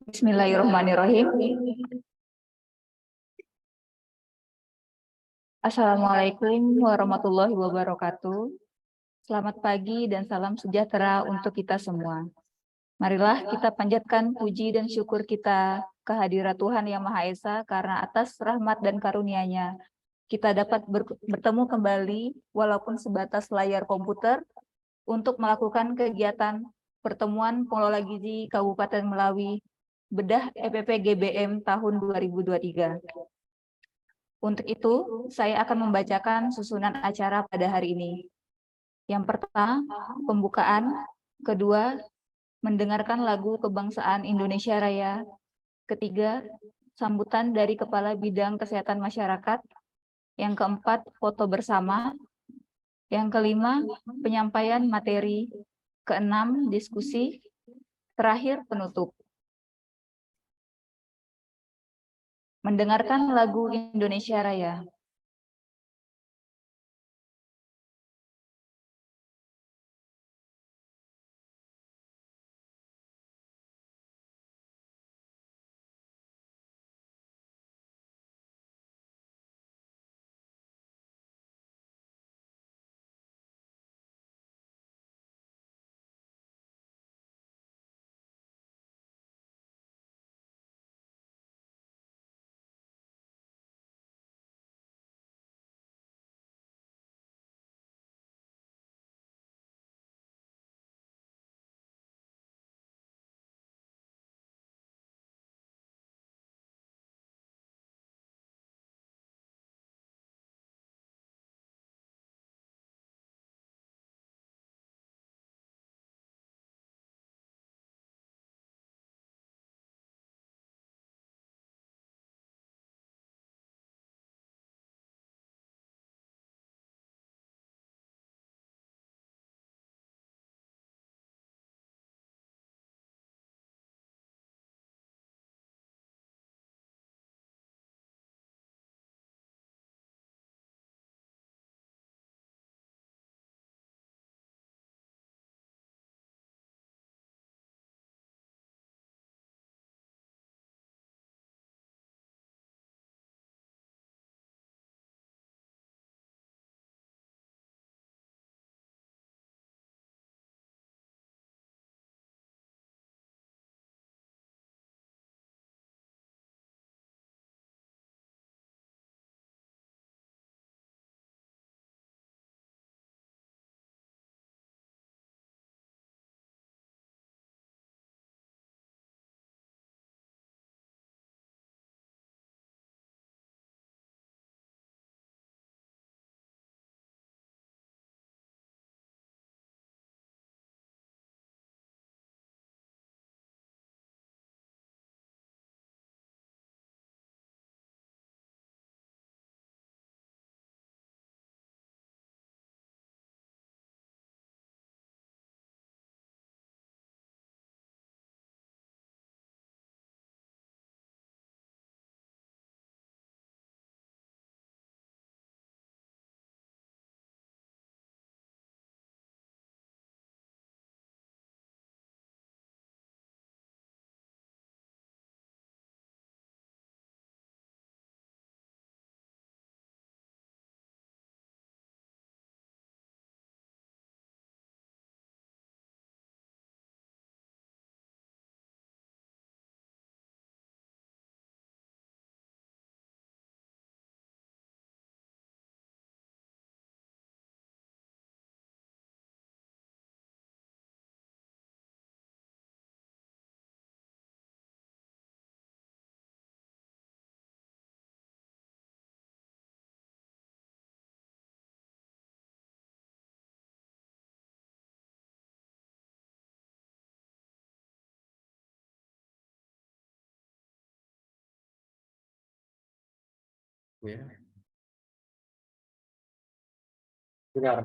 Bismillahirrahmanirrahim. Assalamualaikum warahmatullahi wabarakatuh. Selamat pagi dan salam sejahtera untuk kita semua. Marilah kita panjatkan puji dan syukur kita kehadirat Tuhan Yang Maha Esa karena atas rahmat dan karunia-Nya kita dapat bertemu kembali walaupun sebatas layar komputer untuk melakukan kegiatan pertemuan pengelola gizi Kabupaten Melawi bedah EPP GBM tahun 2023. Untuk itu, saya akan membacakan susunan acara pada hari ini. Yang pertama, pembukaan. Kedua, mendengarkan lagu kebangsaan Indonesia Raya. Ketiga, sambutan dari Kepala Bidang Kesehatan Masyarakat. Yang keempat, foto bersama. Yang kelima, penyampaian materi. Keenam, diskusi. Terakhir, penutup. Mendengarkan lagu Indonesia Raya. Ya. Benar.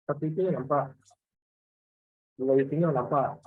Tapi itu nampak. Mulai tinggal nampak.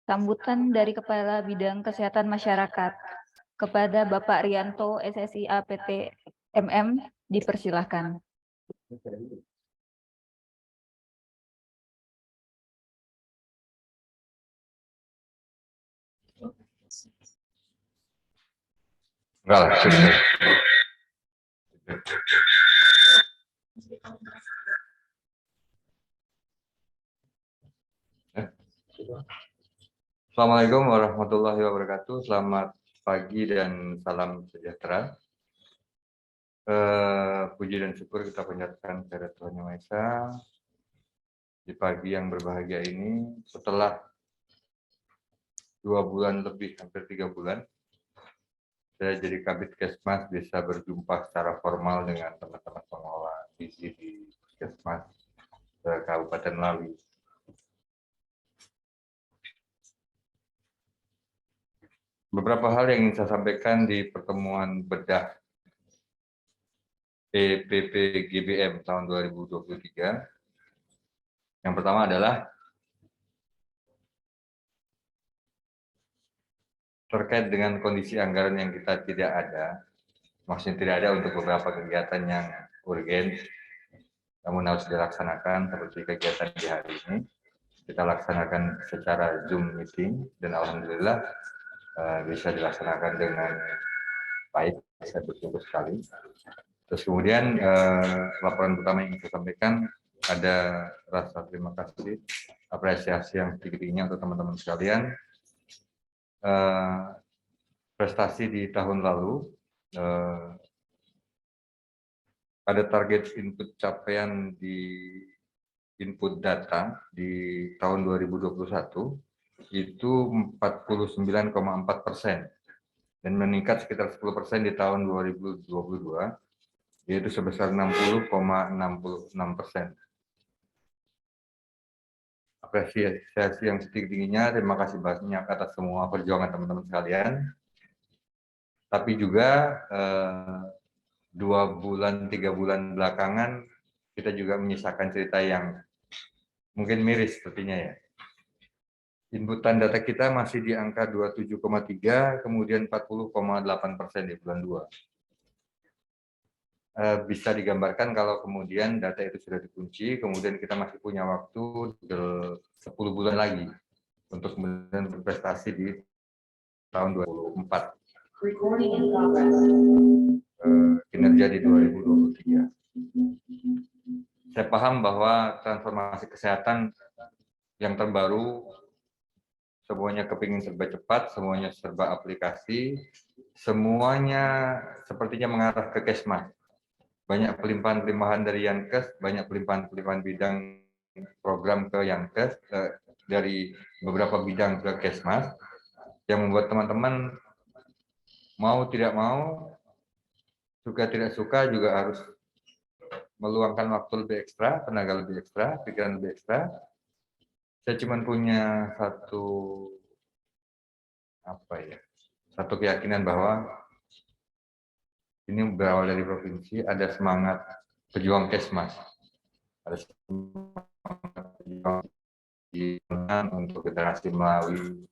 Sambutan dari Kepala Bidang Kesehatan Masyarakat kepada Bapak Rianto SSI APT MM dipersilahkan. Enggak lah, cukup. Assalamualaikum warahmatullahi wabarakatuh. Selamat pagi dan salam sejahtera. Puji dan syukur kita panjatkan kepada Tuhan Yang Maha Esa di pagi yang berbahagia ini. Setelah 2 bulan lebih, hampir 3 bulan, saya jadi Kabid Kesmas bisa berjumpa secara formal dengan teman-teman pengelola gizi di Kesmas Kabupaten Ngawi. Beberapa hal yang ingin saya sampaikan di pertemuan bedah EPP-GBM tahun 2023. Yang pertama adalah terkait dengan kondisi anggaran yang kita tidak ada, maksudnya tidak ada untuk beberapa kegiatan yang urgen, namun harus dilaksanakan seperti kegiatan di hari ini. Kita laksanakan secara Zoom meeting dan alhamdulillah bisa dilaksanakan dengan baik, saya bersyukur sekali. Terus kemudian laporan pertama yang saya sampaikan ada rasa terima kasih, apresiasi yang tinggi-tingginya untuk teman-teman sekalian. Prestasi di tahun lalu ada target input capaian di input data di tahun 2021 itu 49,4% dan meningkat sekitar 10% di tahun 2022 yaitu sebesar 60,66%. Apresiasi yang setinggi-tingginya, terima kasih banyak atas semua perjuangan teman-teman sekalian. Tapi juga 2 bulan, 3 bulan belakangan kita juga menyisakan cerita yang mungkin miris sepertinya ya. Inputan data kita masih di angka 27,3, kemudian 40,8% di bulan 2. Bisa digambarkan kalau kemudian data itu sudah dikunci, kemudian kita masih punya waktu 10 bulan lagi untuk kemudian berprestasi di tahun 2024. Kinerja di 2023. Saya paham bahwa transformasi kesehatan yang terbaru semuanya kepingin serba cepat, semuanya serba aplikasi, semuanya sepertinya mengarah ke Kesmas. Banyak pelimpahan-pelimpahan dari Yankes, banyak pelimpahan-pelimpahan bidang program ke Yankes, dari beberapa bidang ke Kesmas, yang membuat teman-teman mau tidak mau, suka tidak suka juga harus meluangkan waktu lebih ekstra, tenaga lebih ekstra, pikiran lebih ekstra. Saya cuma punya satu keyakinan bahwa ini berawal dari provinsi, ada semangat pejuang Kesmas, ada semangat pejuang untuk generasi Melawi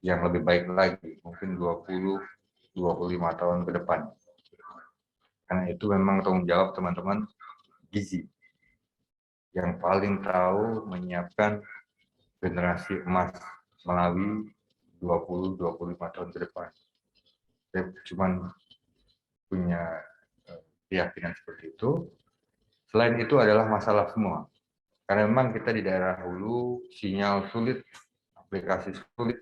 yang lebih baik lagi, mungkin 20-25 tahun ke depan. Karena itu memang tanggung jawab teman-teman Gizi yang paling tahu menyiapkan generasi emas Melawi 20-25 tahun ke depan. Saya cuma punya keyakinan seperti itu. Selain itu adalah masalah semua. Karena memang kita di daerah hulu, sinyal sulit, aplikasi sulit,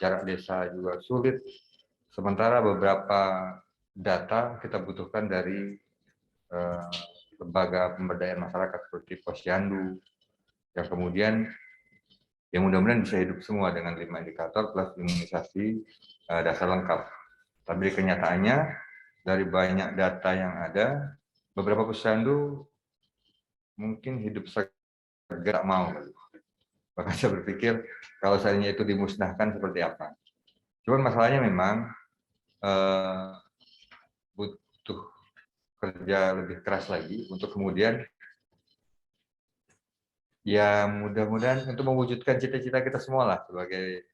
jarak desa juga sulit. Sementara beberapa data kita butuhkan dari lembaga pemberdayaan masyarakat seperti Posyandu, yang kemudian yang mudah-mudahan bisa hidup semua dengan 5 indikator plus imunisasi dasar lengkap. Tapi kenyataannya dari banyak data yang ada, beberapa Posyandu mungkin hidup segera mau. Maka saya berpikir kalau seandainya itu dimusnahkan seperti apa. Cuman masalahnya memang butuh kerja lebih keras lagi untuk kemudian ya mudah-mudahan untuk mewujudkan cita-cita kita semua lah sebagai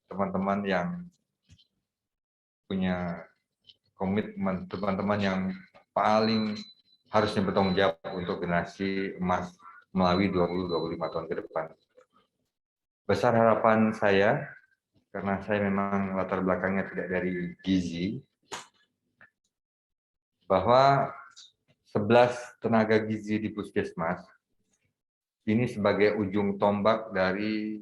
teman-teman yang punya komitmen, teman-teman yang paling harusnya bertanggung jawab untuk generasi emas Melawi 20-25 tahun ke depan. Besar harapan saya, karena saya memang latar belakangnya tidak dari gizi, bahwa 11 tenaga gizi di puskesmas ini sebagai ujung tombak dari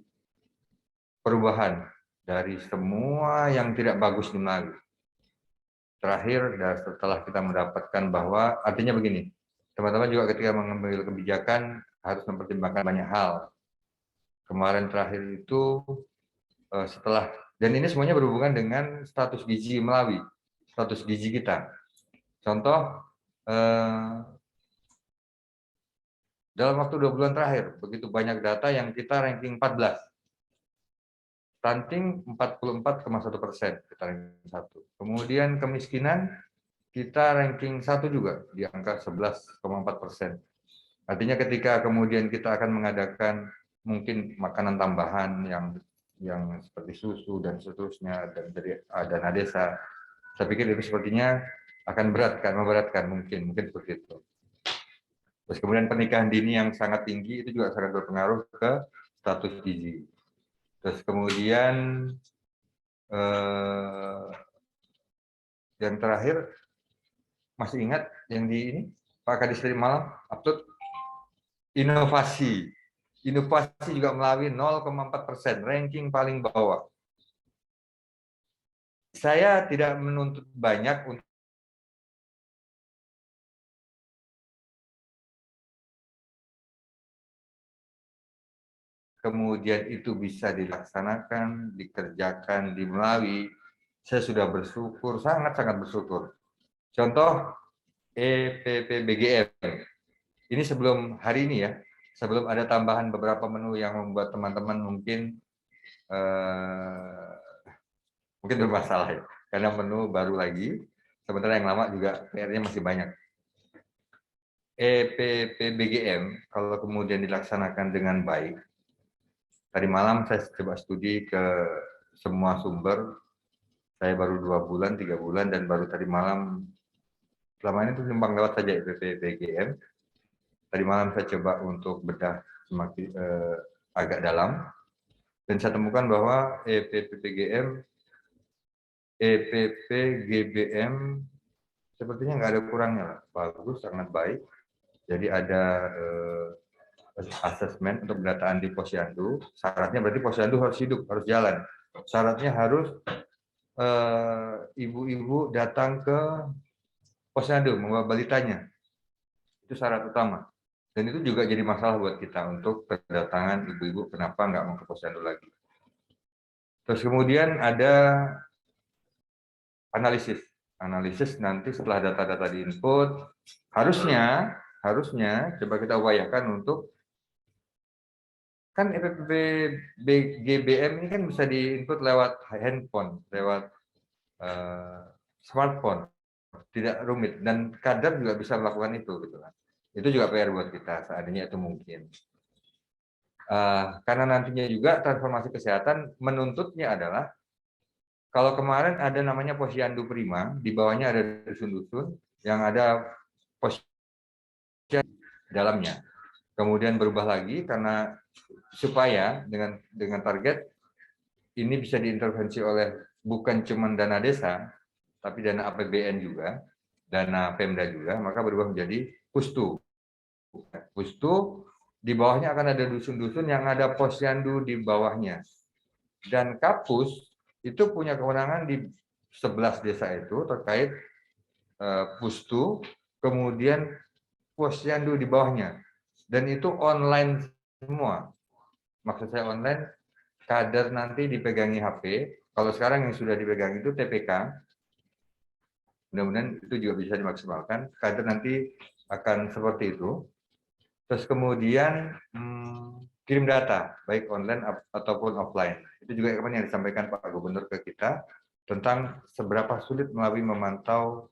perubahan dari semua yang tidak bagus di Melawi. Terakhir, setelah kita mendapatkan bahwa, artinya begini, teman-teman juga ketika mengambil kebijakan harus mempertimbangkan banyak hal. Kemarin terakhir itu setelah, dan ini semuanya berhubungan dengan status gizi Melawi, status gizi kita. Contoh, dalam waktu 2 bulan terakhir, begitu banyak data yang kita ranking 14. Stunting 44,1%, kita ranking 1. Kemudian kemiskinan, kita ranking 1 juga, di angka 11,4%. Artinya ketika kemudian kita akan mengadakan mungkin makanan tambahan yang seperti susu dan seterusnya, dan dari dana desa, saya pikir itu sepertinya akan memberatkan mungkin seperti itu. Terus kemudian pernikahan dini yang sangat tinggi itu juga sangat berpengaruh ke status gizi. Terus kemudian yang terakhir, masih ingat yang di ini Pak Kadis tadi malam upload inovasi. Inovasi juga Melawi 0,4%, ranking paling bawah. Saya tidak menuntut banyak untuk kemudian itu bisa dilaksanakan, dikerjakan di Melawi. Saya sudah bersyukur, sangat-sangat bersyukur. Contoh EPPBGM. Ini sebelum hari ini ya, sebelum ada tambahan beberapa menu yang membuat teman-teman mungkin bermasalah ya, karena menu baru lagi, sementara yang lama juga PR-nya masih banyak. EPPBGM kalau kemudian dilaksanakan dengan baik, tadi malam saya coba studi ke semua sumber, saya baru 2 bulan, 3 bulan, dan baru tadi malam, selama ini tuh numpang lewat saja EPPBGM. Tadi malam saya coba untuk bedah semakin agak dalam, dan saya temukan bahwa EPPBGM, EPPGBM sepertinya nggak ada kurangnya lah, bagus, sangat baik. Jadi ada asesmen untuk pendataan di Posyandu. Syaratnya berarti Posyandu harus hidup, harus jalan. Syaratnya harus ibu-ibu datang ke Posyandu membawa balitanya. Itu syarat utama. Dan itu juga jadi masalah buat kita untuk kedatangan ibu-ibu kenapa nggak mau ke Posyandu lagi. Terus kemudian ada analisis. Analisis nanti setelah data-data diinput, harusnya coba kita upayakan untuk, kan GBM ini kan bisa diinput lewat handphone, lewat smartphone, tidak rumit, dan kader juga bisa melakukan itu, gitu kan. Itu juga PR buat kita seandainya itu mungkin. Karena nantinya juga transformasi kesehatan menuntutnya adalah, kalau kemarin ada namanya Posyandu Prima, di bawahnya ada dusun-dusun yang ada posyandu dalamnya. Kemudian berubah lagi karena supaya dengan target ini bisa diintervensi oleh bukan cuma dana desa, tapi dana APBN juga, dana Pemda juga, maka berubah menjadi Pustu. Pustu di bawahnya akan ada dusun-dusun yang ada posyandu di bawahnya. Dan Kapus itu punya kewenangan di 11 desa itu terkait Pustu, kemudian posyandu di bawahnya. Dan itu online semua. Maksud saya online, kader nanti dipegangi HP. Kalau sekarang yang sudah dipegang itu TPK. Mudah-mudahan itu juga bisa dimaksimalkan. Kader nanti akan seperti itu. Terus kemudian kirim data, baik online ataupun offline. Itu juga kemarin yang disampaikan Pak Gubernur ke kita tentang seberapa sulit melalui memantau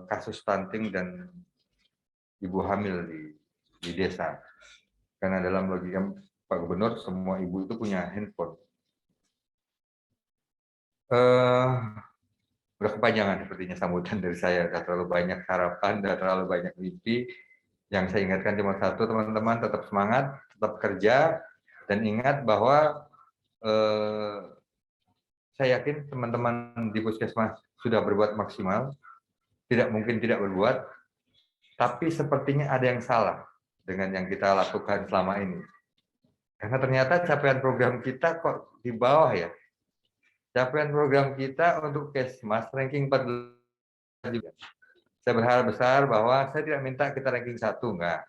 kasus stunting dan ibu hamil di desa. Karena dalam logika Pak Gubernur, semua ibu itu punya handphone. Udah kepanjangan sepertinya sambutan dari saya, udah terlalu banyak harapan, udah terlalu banyak mimpi. Yang saya ingatkan cuma satu, teman-teman, tetap semangat, tetap kerja, dan ingat bahwa saya yakin teman-teman di Puskesmas sudah berbuat maksimal, tidak mungkin tidak berbuat, tapi sepertinya ada yang salah dengan yang kita lakukan selama ini. Karena ternyata capaian program kita kok di bawah ya. Capaian program kita untuk Kesmas ranking 14 juga. Saya berharap besar bahwa saya tidak minta kita ranking 1, enggak.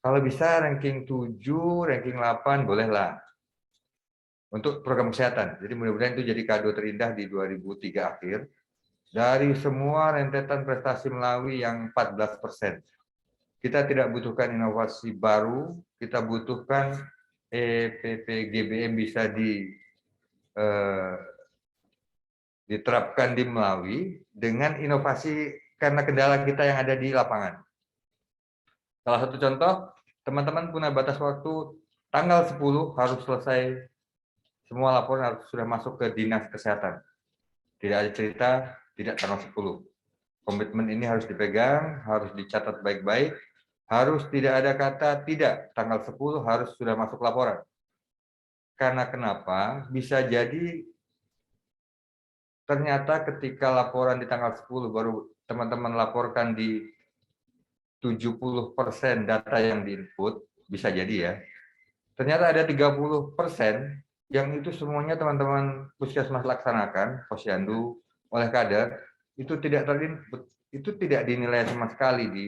Kalau bisa ranking 7, ranking 8, bolehlah. Untuk program kesehatan. Jadi mudah-mudahan itu jadi kado terindah di 2003 akhir. Dari semua rentetan prestasi Melawi yang 14%. Kita tidak butuhkan inovasi baru, kita butuhkan EPPGBM bisa diterapkan di Melawi dengan inovasi karena kendala kita yang ada di lapangan. Salah satu contoh, teman-teman punya batas waktu tanggal 10 harus selesai, semua laporan harus sudah masuk ke Dinas Kesehatan. Tidak ada cerita, tidak tanggal 10. Komitmen ini harus dipegang, harus dicatat baik-baik, harus tidak ada kata tidak, tanggal 10 harus sudah masuk laporan. Karena kenapa? Bisa jadi ternyata ketika laporan di tanggal 10 baru teman-teman laporkan di 70% data yang diinput, bisa jadi ya. Ternyata ada 30% yang itu semuanya teman-teman Puskesmas laksanakan, Posyandu, oleh kader, itu tidak dinilai sama sekali di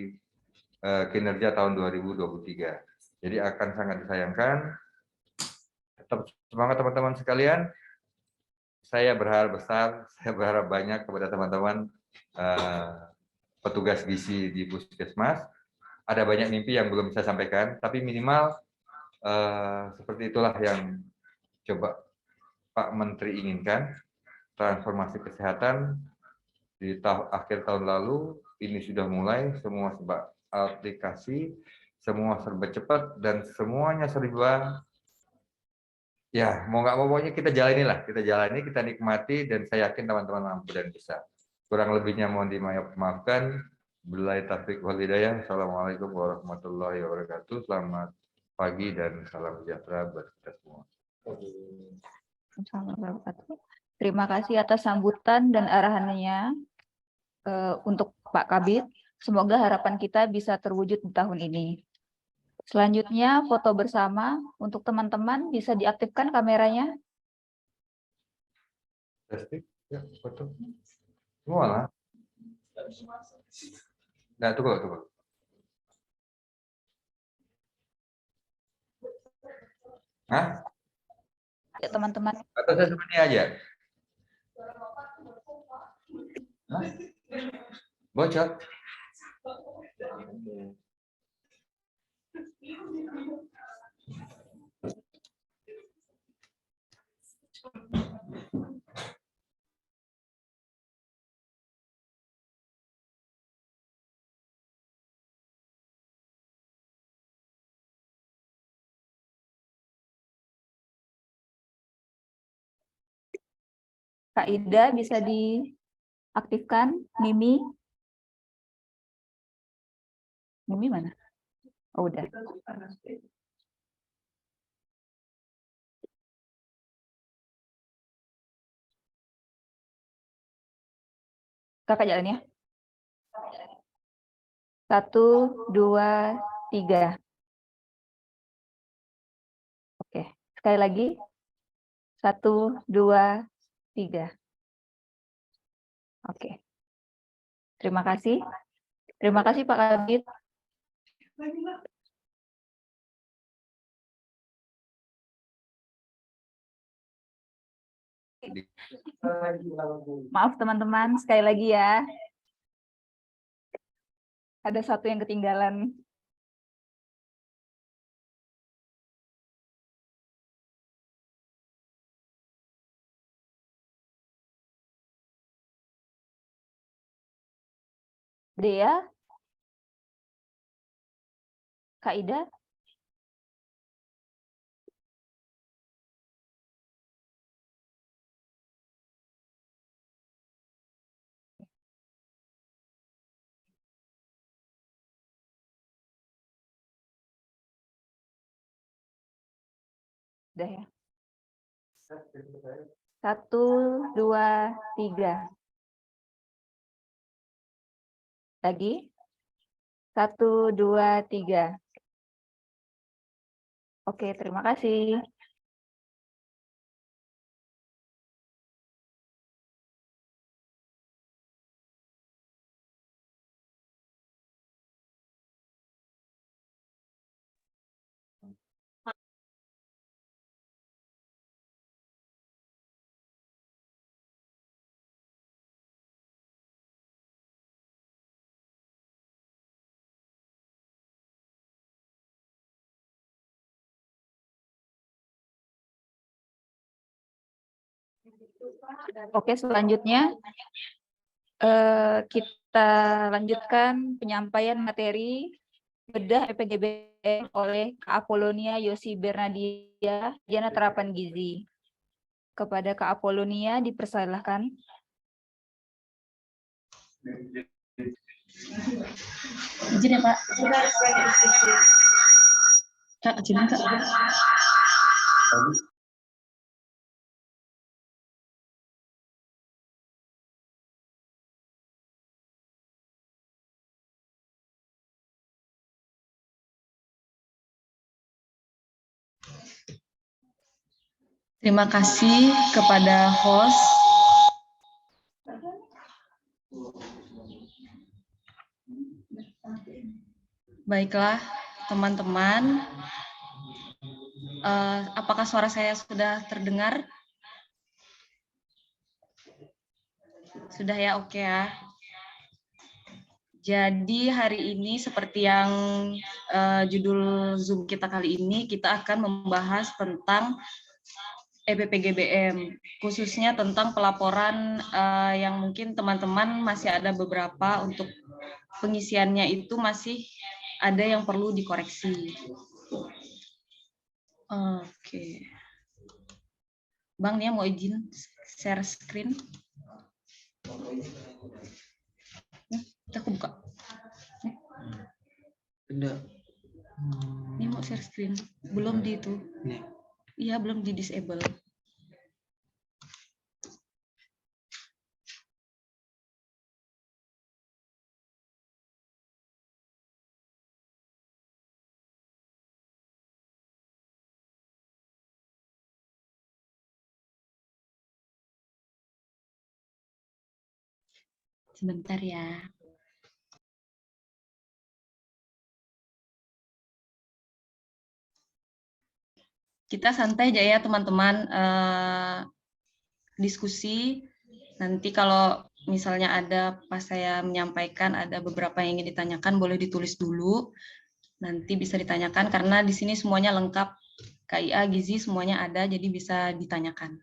kinerja tahun 2023. Jadi akan sangat disayangkan. Tetap semangat teman-teman sekalian. Saya berharap besar, saya berharap banyak kepada teman-teman petugas gizi di Puskesmas. Ada banyak mimpi yang belum saya sampaikan, tapi minimal seperti itulah yang coba Pak Menteri inginkan. Transformasi kesehatan di akhir tahun lalu, ini sudah mulai, semua serba aplikasi, semua serba cepat, dan semuanya serba, ya mau nggak mau pokoknya kita jalani, kita nikmati, dan saya yakin teman-teman mampu dan bisa. Kurang lebihnya mohon dimaafkan. Billahi taufiq wal hidayah. Assalamualaikum warahmatullahi wabarakatuh. Selamat pagi dan salam sejahtera buat kita semua. Terima kasih atas sambutan dan arahannya untuk Pak Kabid. Semoga harapan kita bisa terwujud di tahun ini. Selanjutnya, foto bersama. Untuk teman-teman bisa diaktifkan kameranya. Testing, ya, foto. Semua lah. Nah, tunggu. Hah? Ya, teman-teman. Atau saya seperti aja? Hah? Bocor? Kak Ida bisa diaktifkan. Mimi. Mimi mana? Oh, udah. Kakak jalan ya. 1, 2, 3. Oke, sekali lagi. 1, 2, 3. Oke. Terima kasih. Terima kasih Pak Kabit. Maaf teman-teman, sekali lagi ya. Ada satu yang ketinggalan. Dea, Kak Ida, udah ya. 1, 2, 3. Lagi. 1, 2, 3. Oke, terima kasih. Oke, selanjutnya kita lanjutkan penyampaian materi bedah EPGBM oleh Kak Apolonia Yosi Bernadia, Jana Terapan Gizi. Kepada Kak Apolonia dipersilahkan. Izin ya Pak. Kak, izin Kak. Terima kasih kepada host. Baiklah, teman-teman. Apakah suara saya sudah terdengar? Sudah ya, oke ya. Jadi hari ini seperti yang judul Zoom kita kali ini, kita akan membahas tentang EPPGBM, khususnya tentang pelaporan yang mungkin teman-teman masih ada beberapa untuk pengisiannya itu masih ada yang perlu dikoreksi. Oke. Bang Nia mau izin share screen? Aku buka. Ini mau share screen. Belum di itu. Iya, belum di disable. Sebentar ya. Kita santai aja ya teman-teman, diskusi. Nanti kalau misalnya ada pas saya menyampaikan ada beberapa yang ingin ditanyakan, boleh ditulis dulu. Nanti bisa ditanyakan karena di sini semuanya lengkap. KIA, gizi semuanya ada, jadi bisa ditanyakan.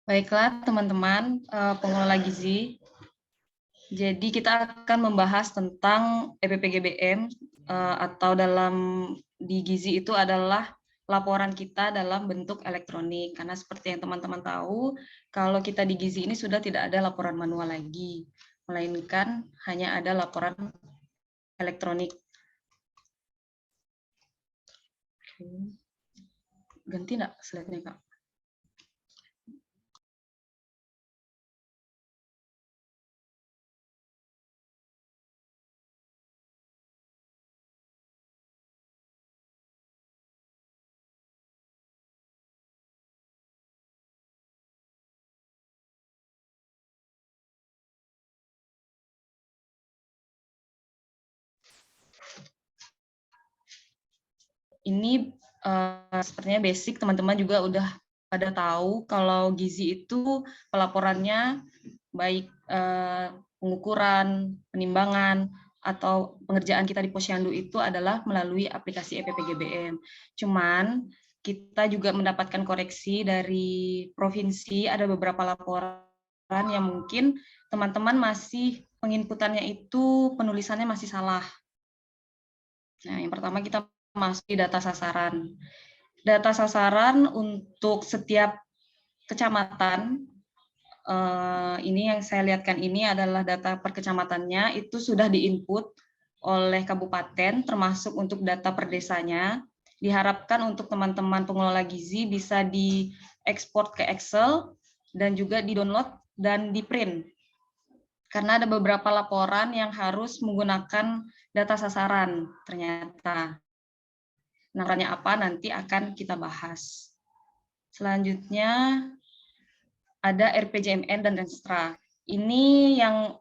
Baiklah teman-teman, pengelola gizi. Jadi kita akan membahas tentang EPPGBM atau di gizi itu adalah laporan kita dalam bentuk elektronik. Karena seperti yang teman-teman tahu, kalau kita di gizi ini sudah tidak ada laporan manual lagi, melainkan hanya ada laporan elektronik. Ganti enggak slide-nya, Kak? Ini sepertinya basic, teman-teman juga udah pada tahu kalau gizi itu pelaporannya baik pengukuran, penimbangan, atau pengerjaan kita di Posyandu itu adalah melalui aplikasi EPPGBM. Cuman kita juga mendapatkan koreksi dari provinsi, ada beberapa laporan yang mungkin teman-teman masih penginputannya itu penulisannya masih salah. Nah, yang pertama kita masuk di data sasaran. Data sasaran untuk setiap kecamatan, ini yang saya lihatkan ini adalah data per kecamatannya, itu sudah diinput oleh kabupaten, termasuk untuk data per desanya. Diharapkan untuk teman-teman pengelola gizi bisa diekspor ke Excel, dan juga di-download dan di-print. Karena ada beberapa laporan yang harus menggunakan data sasaran ternyata. Namanya apa nanti akan kita bahas. Selanjutnya ada RPJMN dan Renstra. Ini yang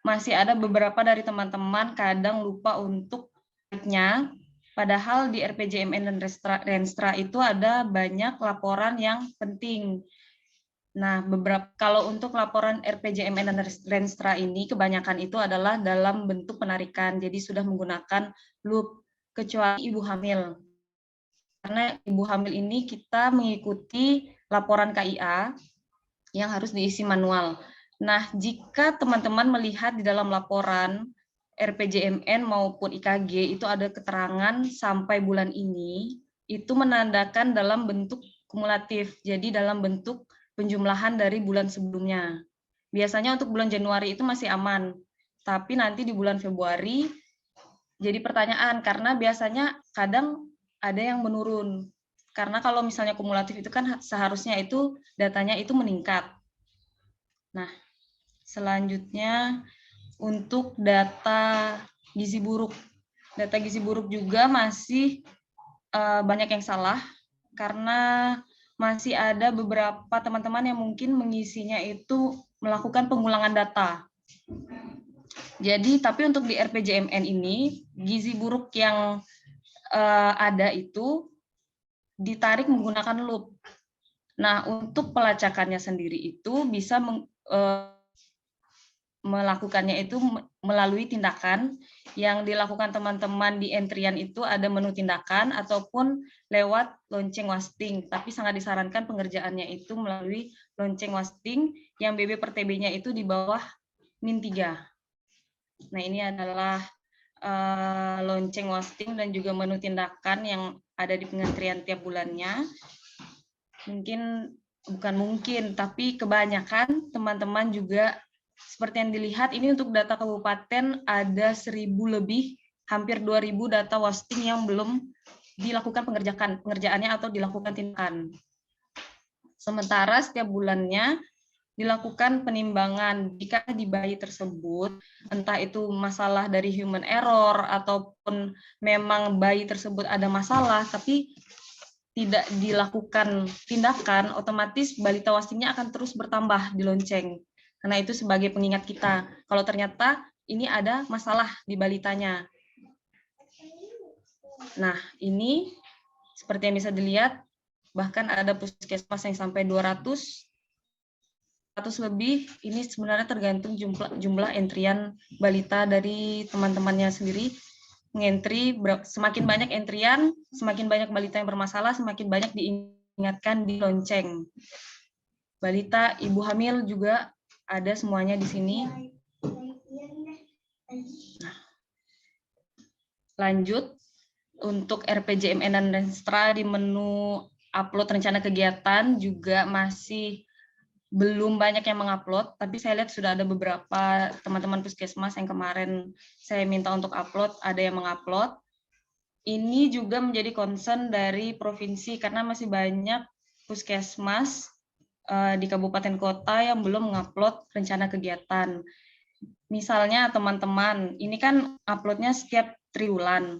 masih ada beberapa dari teman-teman kadang lupa untuk nya, padahal di RPJMN dan Renstra itu ada banyak laporan yang penting. Nah, kalau untuk laporan RPJMN dan Renstra ini kebanyakan itu adalah dalam bentuk penarikan, jadi sudah menggunakan loop kecuali ibu hamil. karena ibu hamil ini kita mengikuti laporan KIA yang harus diisi manual. Nah, jika teman-teman melihat di dalam laporan RPJMN maupun IKG itu ada keterangan sampai bulan ini, itu menandakan dalam bentuk kumulatif, jadi dalam bentuk penjumlahan dari bulan sebelumnya. Biasanya untuk bulan Januari itu masih aman, tapi nanti di bulan Februari jadi pertanyaan, karena biasanya kadang ada yang menurun. Karena kalau misalnya kumulatif itu kan seharusnya itu datanya itu meningkat. Nah, selanjutnya untuk data gizi buruk. Data gizi buruk juga masih banyak yang salah, karena masih ada beberapa teman-teman yang mungkin mengisinya itu melakukan pengulangan data. Jadi, tapi untuk di RPJMN ini, gizi buruk yang ada itu ditarik menggunakan loop. Nah, untuk pelacakannya sendiri itu bisa melakukannya itu melalui tindakan yang dilakukan teman-teman di entrian itu ada menu tindakan ataupun lewat lonceng wasting, tapi sangat disarankan pengerjaannya itu melalui lonceng wasting yang BB per TB-nya itu di bawah -3. Nah, ini adalah lonceng wasting dan juga menu tindakan yang ada di pengentrian tiap bulannya. Tapi kebanyakan teman-teman juga seperti yang dilihat ini untuk data kabupaten ada 1.000 lebih, hampir 2.000 data wasting yang belum dilakukan pengerjaannya atau dilakukan tindakan. Sementara setiap bulannya dilakukan penimbangan jika di bayi tersebut, entah itu masalah dari human error ataupun memang bayi tersebut ada masalah, tapi tidak dilakukan tindakan, otomatis balita wastingnya akan terus bertambah di lonceng. Karena itu sebagai pengingat kita, kalau ternyata ini ada masalah di balitanya. Nah, ini seperti yang bisa dilihat, bahkan ada puskesmas yang sampai 100 lebih, ini sebenarnya tergantung jumlah entrian balita dari teman-temannya sendiri. Ngentri, semakin banyak entrian, semakin banyak balita yang bermasalah, semakin banyak diingatkan di lonceng. Balita, ibu hamil juga ada semuanya di sini. Nah, lanjut, untuk RPJMN dan Renstra di menu upload rencana kegiatan juga masih belum banyak yang mengupload, tapi saya lihat sudah ada beberapa teman-teman puskesmas yang kemarin saya minta untuk upload, ada yang mengupload. Ini juga menjadi concern dari provinsi karena masih banyak puskesmas di kabupaten kota yang belum mengupload rencana kegiatan. Misalnya teman-teman, ini kan uploadnya setiap triwulan.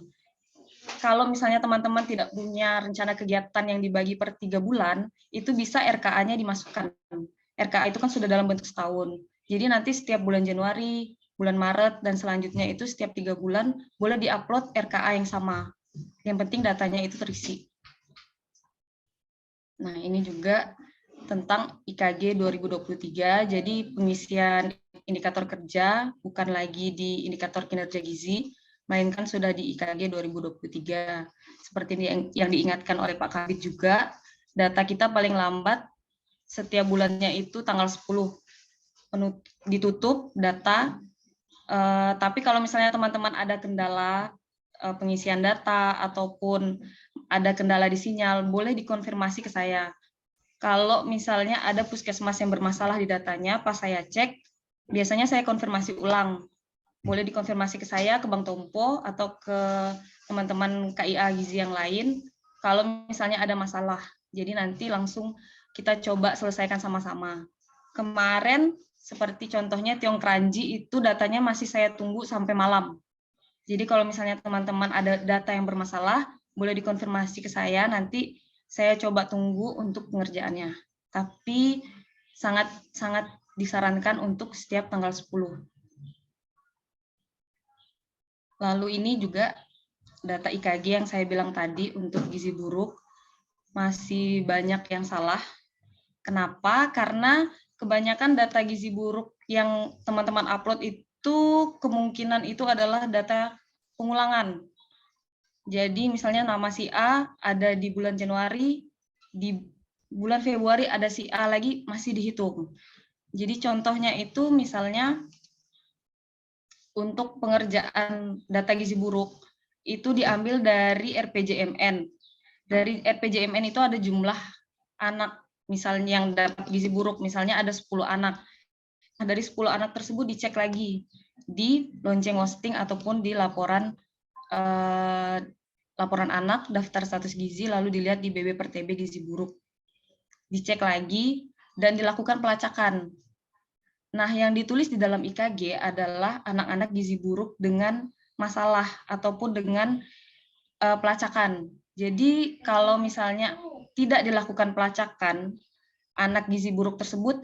Kalau misalnya teman-teman tidak punya rencana kegiatan yang dibagi per 3 bulan, itu bisa RKA-nya dimasukkan. RKA itu kan sudah dalam bentuk setahun. Jadi nanti setiap bulan Januari, bulan Maret, dan selanjutnya itu setiap 3 bulan boleh diupload RKA yang sama. Yang penting datanya itu terisi. Nah, ini juga tentang IKG 2023. Jadi pengisian indikator kerja bukan lagi di indikator kinerja gizi, melainkan sudah di IKG 2023. Seperti yang diingatkan oleh Pak Kabid juga, data kita paling lambat setiap bulannya itu tanggal 10 ditutup data, tapi kalau misalnya teman-teman ada kendala pengisian data ataupun ada kendala di sinyal, boleh dikonfirmasi ke saya. Kalau misalnya ada puskesmas yang bermasalah di datanya, pas saya cek, biasanya saya konfirmasi ulang. Boleh dikonfirmasi ke saya, ke Bang Tompo, atau ke teman-teman KIA Gizi yang lain, kalau misalnya ada masalah. Jadi nanti langsung kita coba selesaikan sama-sama. Kemarin, seperti contohnya Tiong Kranji, itu datanya masih saya tunggu sampai malam. Jadi kalau misalnya teman-teman ada data yang bermasalah, boleh dikonfirmasi ke saya, nanti saya coba tunggu untuk pengerjaannya. Tapi sangat disarankan untuk setiap tanggal 10. Lalu ini juga data IKG yang saya bilang tadi untuk gizi buruk, masih banyak yang salah. Kenapa? Karena kebanyakan data gizi buruk yang teman-teman upload itu kemungkinan itu adalah data pengulangan. Jadi misalnya nama si A ada di bulan Januari, di bulan Februari ada si A lagi, masih dihitung. Jadi contohnya itu misalnya untuk pengerjaan data gizi buruk itu diambil dari RPJMN. Dari RPJMN itu ada jumlah anak misalnya yang dapat gizi buruk, misalnya ada 10 anak. Nah, dari 10 anak tersebut dicek lagi di lonceng hosting ataupun di laporan laporan anak, daftar status gizi, lalu dilihat di BB per TB gizi buruk. Dicek lagi dan dilakukan pelacakan. Nah, yang ditulis di dalam IKG adalah anak-anak gizi buruk dengan masalah ataupun dengan pelacakan. Jadi kalau misalnya tidak dilakukan pelacakan, anak gizi buruk tersebut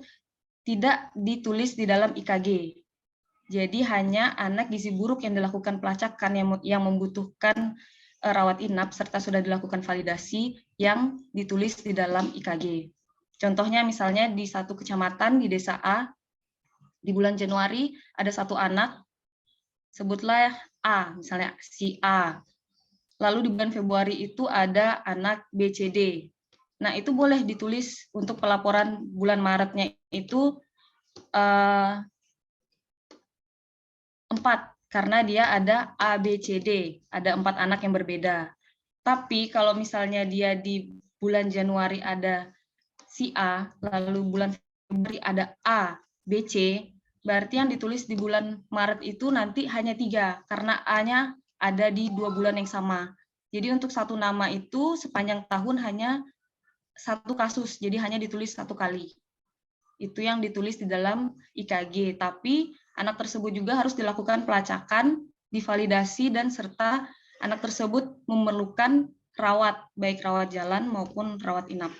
tidak ditulis di dalam IKG. Jadi hanya anak gizi buruk yang dilakukan pelacakan yang membutuhkan rawat inap serta sudah dilakukan validasi yang ditulis di dalam IKG. Contohnya misalnya di satu kecamatan di desa A, di bulan Januari ada satu anak, sebutlah A, misalnya si A. Lalu di bulan Februari itu ada anak BCD. Nah, itu boleh ditulis untuk pelaporan bulan Maretnya itu 4, karena dia ada ABCD, ada 4 anak yang berbeda. Tapi kalau misalnya dia di bulan Januari ada si A, lalu bulan Februari ada A, BC, berarti yang ditulis di bulan Maret itu nanti hanya 3, karena A-nya ada di 2 bulan yang sama. Jadi untuk satu nama itu sepanjang tahun hanya 1 kasus, jadi hanya ditulis 1 kali. Itu yang ditulis di dalam IKG, tapi anak tersebut juga harus dilakukan pelacakan, divalidasi, dan serta anak tersebut memerlukan rawat, baik rawat jalan maupun rawat inap.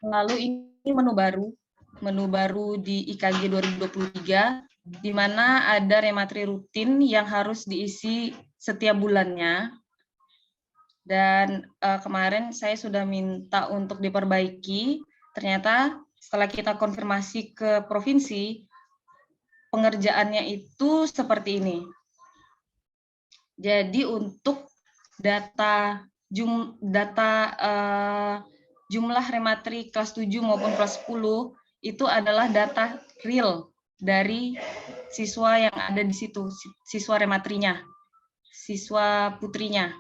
Lalu ini menu baru di IKG 2023, di mana ada rematri rutin yang harus diisi setiap bulannya. Dan kemarin saya sudah minta untuk diperbaiki, ternyata setelah kita konfirmasi ke provinsi, pengerjaannya itu seperti ini. Jadi untuk jumlah rematri kelas 7 maupun kelas 10 itu adalah data real dari siswa yang ada di situ, siswa rematrinya, siswa putrinya.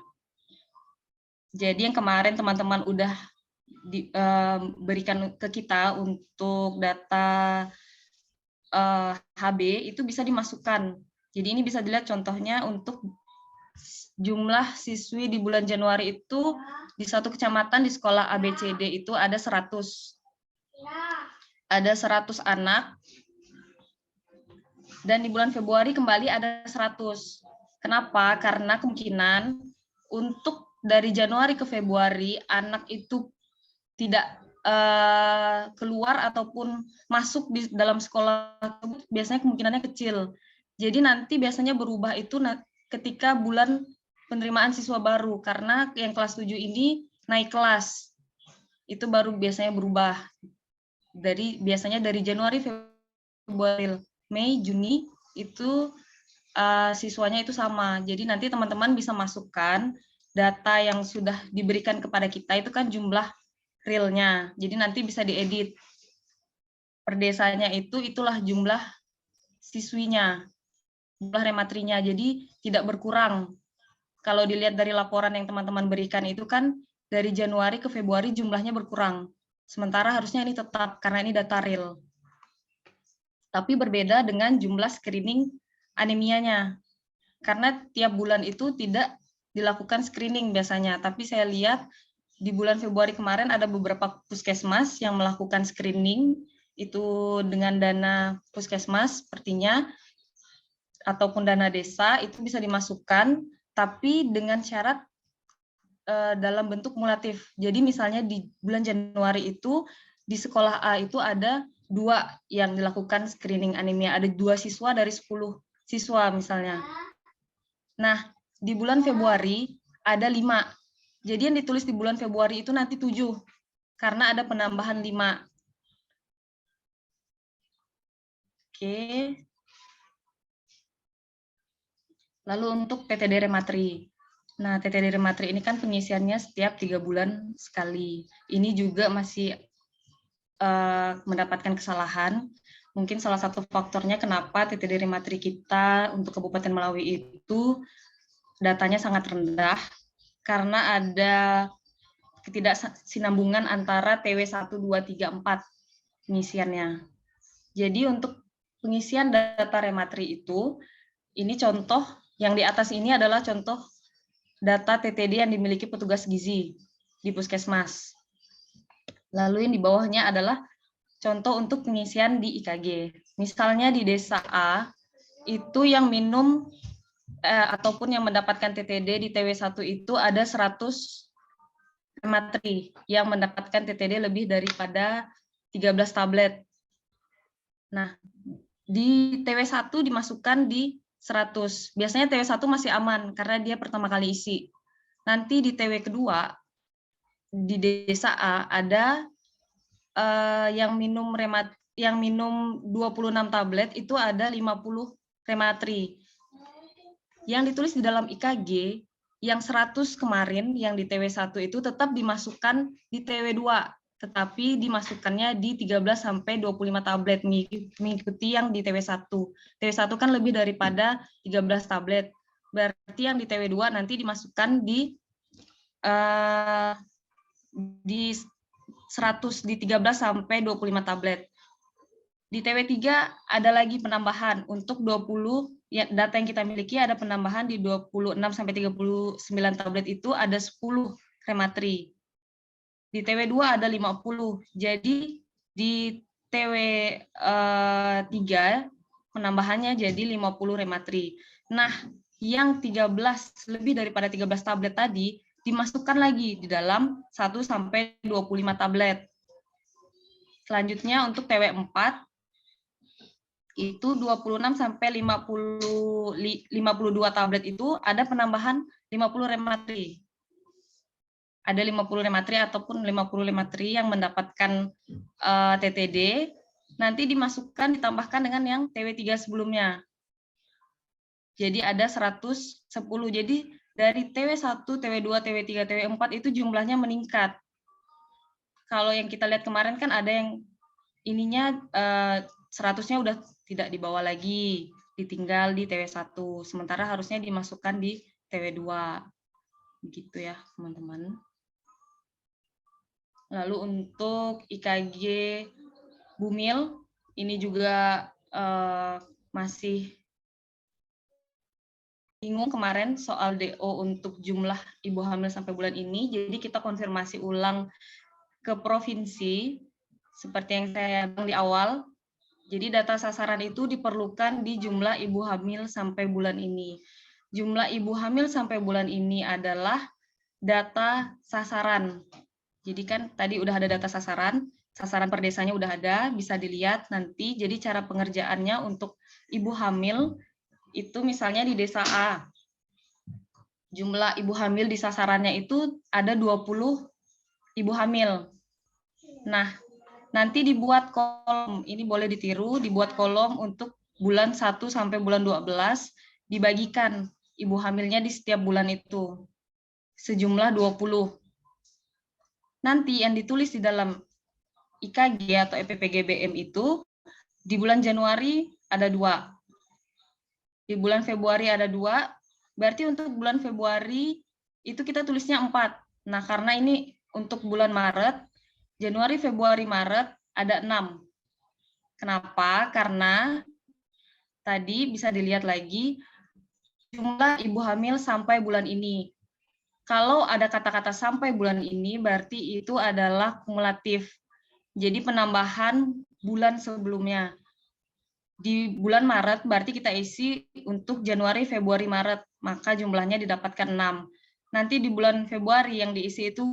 Jadi yang kemarin teman-teman udah berikan ke kita untuk data HB itu bisa dimasukkan. Jadi ini bisa dilihat contohnya untuk jumlah siswi di bulan Januari itu di satu kecamatan di sekolah ABCD itu ada 100. Ada 100 anak. Dan di bulan Februari kembali ada 100. Kenapa? Karena kemungkinan untuk dari Januari ke Februari anak itu tidak keluar ataupun masuk di dalam sekolah biasanya kemungkinannya kecil. Jadi nanti biasanya berubah itu ketika bulan penerimaan siswa baru, karena yang kelas 7 ini naik kelas. Itu baru biasanya berubah. Biasanya dari Januari, Februari, Mei, Juni itu siswanya itu sama. Jadi nanti teman-teman bisa masukkan data yang sudah diberikan kepada kita itu kan jumlah realnya. Jadi nanti bisa diedit. Per desanya itulah jumlah siswinya, jumlah rematrinya. Jadi tidak berkurang. Kalau dilihat dari laporan yang teman-teman berikan itu kan dari Januari ke Februari jumlahnya berkurang. Sementara harusnya ini tetap karena ini data real. Tapi berbeda dengan jumlah screening anemianya. Karena tiap bulan itu tidak dilakukan screening biasanya, tapi saya lihat di bulan Februari kemarin ada beberapa puskesmas yang melakukan screening itu dengan dana puskesmas sepertinya ataupun dana desa itu bisa dimasukkan, tapi dengan syarat dalam bentuk kumulatif. Jadi misalnya di bulan Januari itu di sekolah A itu ada 2 yang dilakukan screening anemia, ada 2 siswa dari 10 siswa misalnya. Nah, di bulan Februari ada 5. Jadi yang ditulis di bulan Februari itu nanti 7, karena ada penambahan 5. Oke. Lalu untuk TTD rematri. Nah, TTD rematri ini kan pengisiannya setiap 3 bulan sekali. Ini juga masih mendapatkan kesalahan. Mungkin salah satu faktornya kenapa TTD rematri kita untuk Kabupaten Melawi itu datanya sangat rendah, karena ada ketidaksinambungan antara TW 1, 2, 3, 4 pengisiannya. Jadi untuk pengisian data rematri itu, ini contoh, yang di atas ini adalah contoh data TTD yang dimiliki petugas gizi di puskesmas. Lalu yang di bawahnya adalah contoh untuk pengisian di IKG. Misalnya di desa A, itu yang minum ataupun yang mendapatkan TTD di TW1 itu ada 100 rematri yang mendapatkan TTD lebih daripada 13 tablet. Nah, di TW1 dimasukkan di 100. Biasanya TW1 masih aman karena dia pertama kali isi. Nanti di TW kedua, di desa A ada yang minum 26 tablet itu ada 50 rematri. Yang ditulis di dalam IKG, yang 100 kemarin yang di TW1 itu tetap dimasukkan di TW2, tetapi dimasukkannya di 13 sampai 25 tablet mengikuti yang di TW1. TW1 kan lebih daripada 13 tablet. Berarti yang di TW2 nanti dimasukkan di 100 di 13 sampai 25 tablet. Di TW3 ada lagi penambahan untuk 20 ya, data yang kita miliki ada penambahan di 26 sampai 39 tablet itu ada 10 rematri. Di TW2 ada 50. Jadi di TW3 penambahannya jadi 50 rematri. Nah, yang 13 lebih daripada 13 tablet tadi dimasukkan lagi di dalam 1 sampai 25 tablet. Selanjutnya untuk TW4 itu 26 sampai 52 tablet itu ada penambahan 50 rematri. Ada 50 rematri ataupun 50 rematri yang mendapatkan TTD, nanti dimasukkan ditambahkan dengan yang TW3 sebelumnya. Jadi ada 110. Jadi dari TW1, TW2, TW3, TW4 itu jumlahnya meningkat. Kalau yang kita lihat kemarin kan ada yang ininya 100-nya udah tidak dibawa lagi, ditinggal di TW1. Sementara harusnya dimasukkan di TW2. Begitu ya, teman-teman. Lalu untuk IKG Bumil, ini juga masih bingung kemarin soal DO untuk jumlah ibu hamil sampai bulan ini. Jadi kita konfirmasi ulang ke provinsi, seperti yang saya bilang di awal. Jadi data sasaran itu diperlukan di jumlah ibu hamil sampai bulan ini. Jumlah ibu hamil sampai bulan ini adalah data sasaran. Jadi kan tadi udah ada data sasaran per desanya udah ada, bisa dilihat nanti. Jadi cara pengerjaannya untuk ibu hamil itu misalnya di desa A. Jumlah ibu hamil di sasarannya itu ada 20 ibu hamil. Nah, nanti dibuat kolom, ini boleh ditiru, dibuat kolom untuk bulan 1 sampai bulan 12, dibagikan ibu hamilnya di setiap bulan itu, sejumlah 20. Nanti yang ditulis di dalam IKG atau EPPGBM itu, di bulan Januari ada 2, di bulan Februari ada 2, berarti untuk bulan Februari itu kita tulisnya 4. Nah, karena ini untuk bulan Maret, Januari, Februari, Maret ada 6. Kenapa? Karena tadi bisa dilihat lagi jumlah ibu hamil sampai bulan ini. Kalau ada kata-kata sampai bulan ini berarti itu adalah kumulatif. Jadi penambahan bulan sebelumnya. Di bulan Maret berarti kita isi untuk Januari, Februari, Maret, maka jumlahnya didapatkan 6. Nanti di bulan Februari yang diisi itu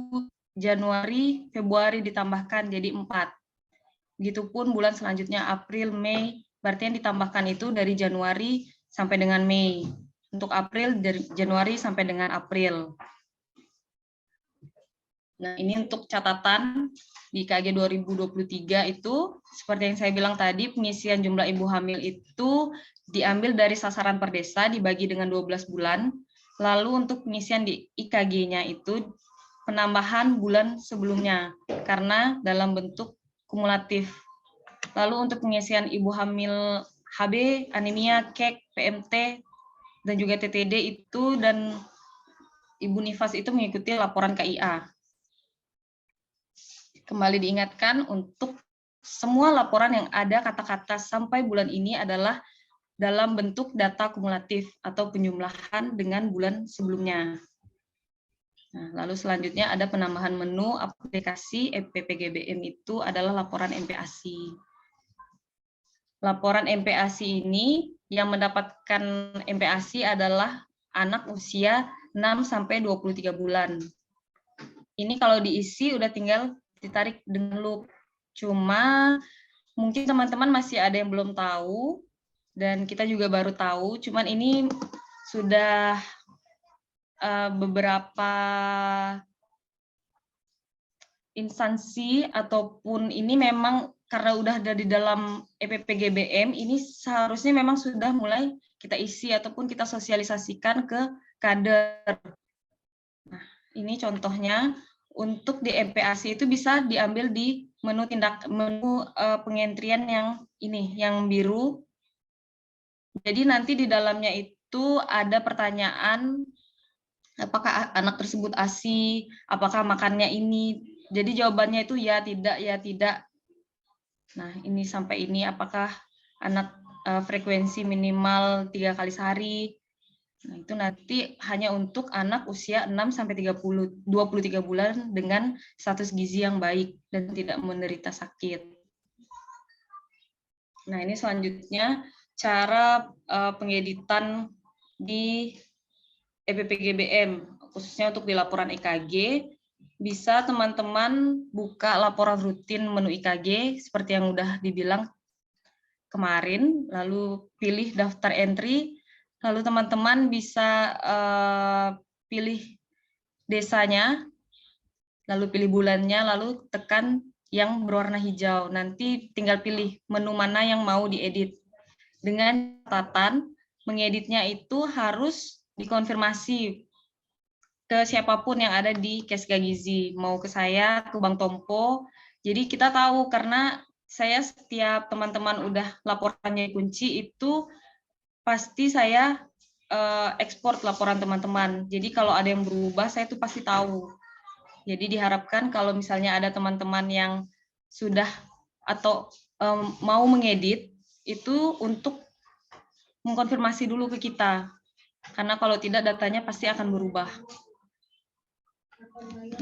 Januari, Februari ditambahkan jadi 4. Begitupun bulan selanjutnya April, Mei, berarti yang ditambahkan itu dari Januari sampai dengan Mei. Untuk April dari Januari sampai dengan April. Nah, ini untuk catatan di IKG 2023 itu, seperti yang saya bilang tadi, pengisian jumlah ibu hamil itu diambil dari sasaran per desa, dibagi dengan 12 bulan. Lalu untuk pengisian di IKG-nya itu penambahan bulan sebelumnya, karena dalam bentuk kumulatif. Lalu untuk pengisian ibu hamil HB, anemia, KEK, PMT, dan juga TTD itu, dan ibu nifas itu mengikuti laporan KIA. Kembali diingatkan, untuk semua laporan yang ada kata-kata sampai bulan ini adalah dalam bentuk data kumulatif atau penjumlahan dengan bulan sebelumnya. Nah, lalu selanjutnya ada penambahan menu aplikasi EPPGBM itu adalah laporan MPASI. Laporan MPASI ini yang mendapatkan MPASI adalah anak usia 6-23 bulan. Ini kalau diisi udah tinggal ditarik dengan loop. Cuma mungkin teman-teman masih ada yang belum tahu, dan kita juga baru tahu, cuman ini sudah beberapa instansi ataupun ini memang karena udah ada di dalam EPPGBM, ini seharusnya memang sudah mulai kita isi ataupun kita sosialisasikan ke kader. Nah, ini contohnya. Untuk di MPASI itu bisa diambil di menu pengentrian yang ini, yang biru. Jadi nanti di dalamnya itu ada pertanyaan, apakah anak tersebut ASI, apakah makannya ini. Jadi jawabannya itu ya, tidak, ya, tidak. Nah, ini sampai ini, apakah anak frekuensi minimal 3 kali sehari. Nah, itu nanti hanya untuk anak usia 6-23 bulan dengan status gizi yang baik dan tidak menderita sakit. Nah, ini selanjutnya cara pengeditan di EPPGBM, khususnya untuk di laporan IKG. Bisa teman-teman buka laporan rutin menu IKG, seperti yang udah dibilang kemarin, lalu pilih daftar entry, lalu teman-teman bisa pilih desanya, lalu pilih bulannya, lalu tekan yang berwarna hijau. Nanti tinggal pilih menu mana yang mau diedit. Dengan catatan, mengeditnya itu harus dikonfirmasi ke siapapun yang ada di Kesga Gizi, mau ke saya, ke Bang Tompo. Jadi kita tahu, karena saya setiap teman-teman udah laporannya kunci itu, pasti saya ekspor laporan teman-teman. Jadi kalau ada yang berubah, saya tuh pasti tahu. Jadi diharapkan kalau misalnya ada teman-teman yang sudah atau mau mengedit, itu untuk mengkonfirmasi dulu ke kita. Karena kalau tidak, datanya pasti akan berubah.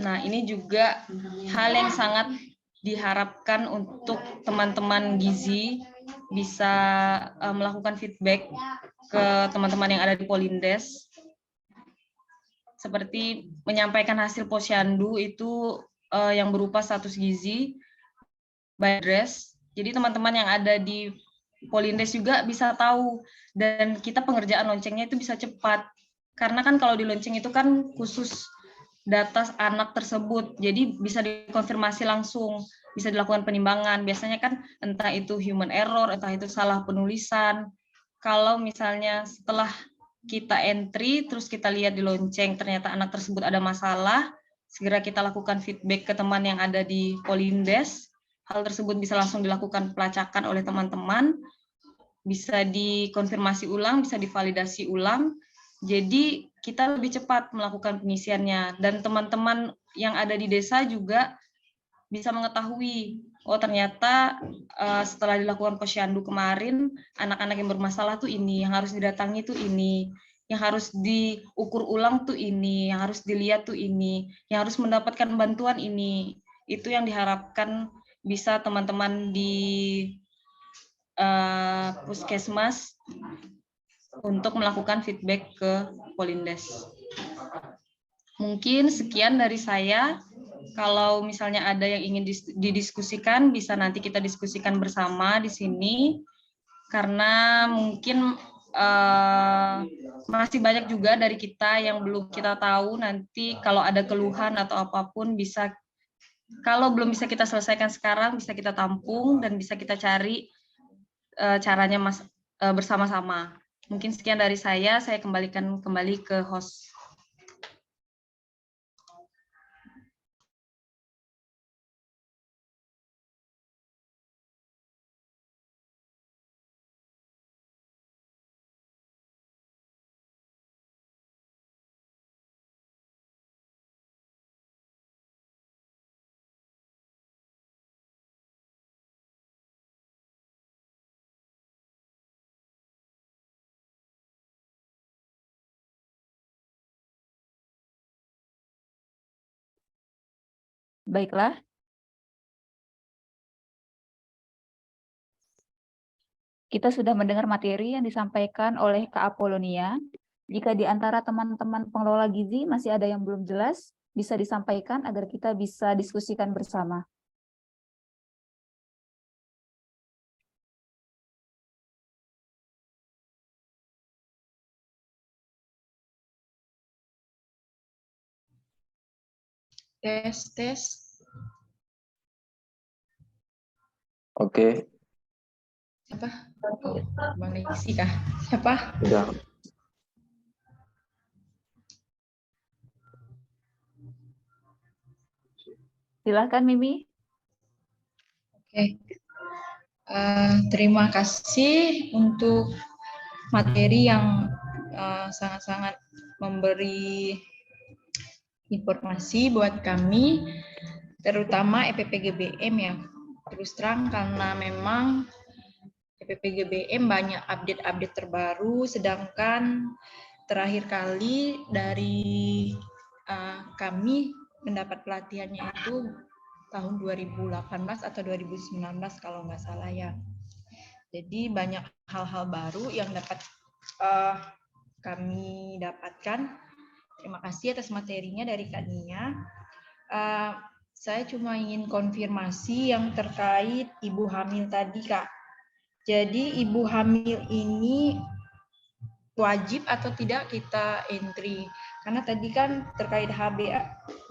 Nah, ini juga hal yang sangat diharapkan untuk teman-teman gizi bisa melakukan feedback ke teman-teman yang ada di Polindes, seperti menyampaikan hasil posyandu itu yang berupa status gizi by address. Jadi teman-teman yang ada di Polindes juga bisa tahu, dan kita pengerjaan loncengnya itu bisa cepat. Karena kan kalau di lonceng itu kan khusus data anak tersebut, jadi bisa dikonfirmasi langsung, bisa dilakukan penimbangan. Biasanya kan entah itu human error, entah itu salah penulisan. Kalau misalnya setelah kita entry, terus kita lihat di lonceng, ternyata anak tersebut ada masalah, segera kita lakukan feedback ke teman yang ada di Polindes. Hal tersebut bisa langsung dilakukan pelacakan oleh teman-teman, bisa dikonfirmasi ulang, bisa divalidasi ulang. Jadi kita lebih cepat melakukan pengisiannya, dan teman-teman yang ada di desa juga bisa mengetahui, oh ternyata setelah dilakukan posyandu kemarin, anak-anak yang bermasalah tuh ini, yang harus didatangi tuh ini, yang harus diukur ulang tuh ini, yang harus dilihat tuh ini, yang harus mendapatkan bantuan ini. Itu yang diharapkan bisa teman-teman di puskesmas untuk melakukan feedback ke Polindes. Mungkin sekian dari saya. Kalau misalnya ada yang ingin didiskusikan, bisa nanti kita diskusikan bersama di sini. Karena mungkin masih banyak juga dari kita yang belum kita tahu. Nanti kalau ada keluhan atau apapun bisa, kalau belum bisa kita selesaikan sekarang, bisa kita tampung dan bisa kita cari caranya bersama-sama. Mungkin sekian dari saya kembalikan kembali ke host. Baiklah. Kita sudah mendengar materi yang disampaikan oleh Kak Apolonia. Jika di antara teman-teman pengelola gizi masih ada yang belum jelas, bisa disampaikan agar kita bisa diskusikan bersama. Tes. Oke. Siapa? Bang Lexi kah? Siapa? Udah. Silakan Mimi. Oke. Terima kasih untuk materi yang sangat-sangat memberi informasi buat kami, terutama EPPGBM ya. Terus terang karena memang EPPGBM banyak update-update terbaru, sedangkan terakhir kali dari kami mendapat pelatihannya itu tahun 2018 atau 2019 kalau nggak salah ya. Jadi banyak hal-hal baru yang dapat kami dapatkan. Terima kasih atas materinya dari Kak Nia. Saya cuma ingin konfirmasi yang terkait ibu hamil tadi, Kak. Jadi ibu hamil ini wajib atau tidak kita entry? Karena tadi kan terkait HB,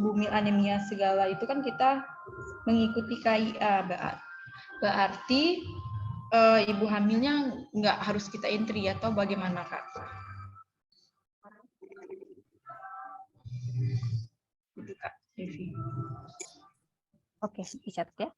bumil anemia segala itu kan kita mengikuti KIA. Berarti ibu hamilnya nggak harus kita entry atau bagaimana, Kak? Itu Kak Devi. Oke, dicatat ya.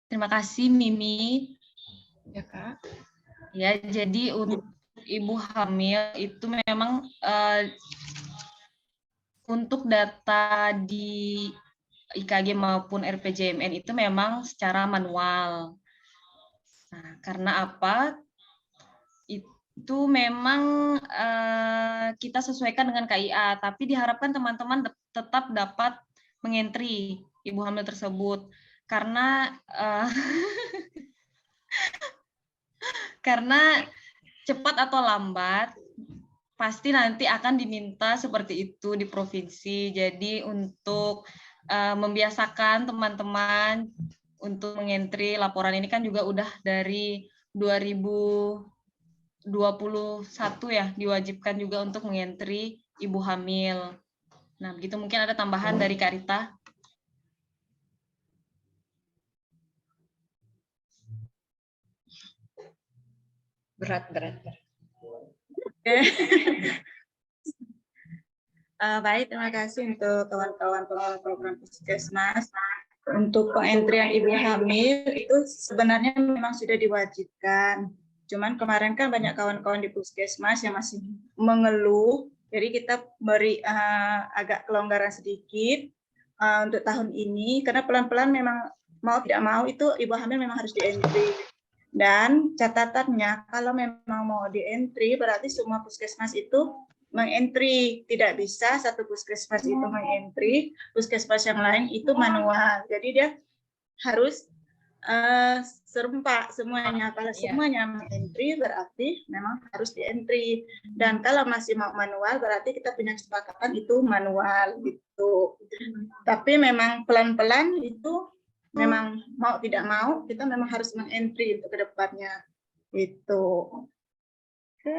Terima kasih Mimi. Ya Kak. Ya, jadi untuk ibu hamil itu memang untuk data di IKG maupun RPJMN itu memang secara manual. Nah, karena apa? Itu memang kita sesuaikan dengan KIA, tapi diharapkan teman-teman tetap dapat mengentri ibu hamil tersebut. Karena karena cepat atau lambat pasti nanti akan diminta seperti itu di provinsi. Jadi untuk membiasakan teman-teman untuk mengentri laporan ini kan juga udah dari 2021 ya, diwajibkan juga untuk mengentri ibu hamil. Nah, begitu mungkin ada tambahan dari Kak Rita. Berat. Oke. Baik, terima kasih untuk kawan-kawan pengelola program Puskesmas. Untuk pengentrian ibu hamil itu sebenarnya memang sudah diwajibkan. Cuman kemarin kan banyak kawan-kawan di Puskesmas yang masih mengeluh, jadi kita beri agak kelonggaran sedikit untuk tahun ini, karena pelan-pelan memang mau tidak mau itu ibu hamil memang harus di-entry. Dan catatannya kalau memang mau di-entry berarti semua puskesmas itu meng-entry, tidak bisa satu puskesmas itu meng-entry, puskesmas yang lain itu manual. Jadi dia harus serempak semuanya. Kalau Iya. semuanya entry berarti memang harus di entry. Dan kalau masih mau manual berarti kita punya kesepakatan itu manual gitu. Tapi memang pelan-pelan itu memang mau tidak mau kita memang harus meng-entry untuk kedepannya itu. Oke.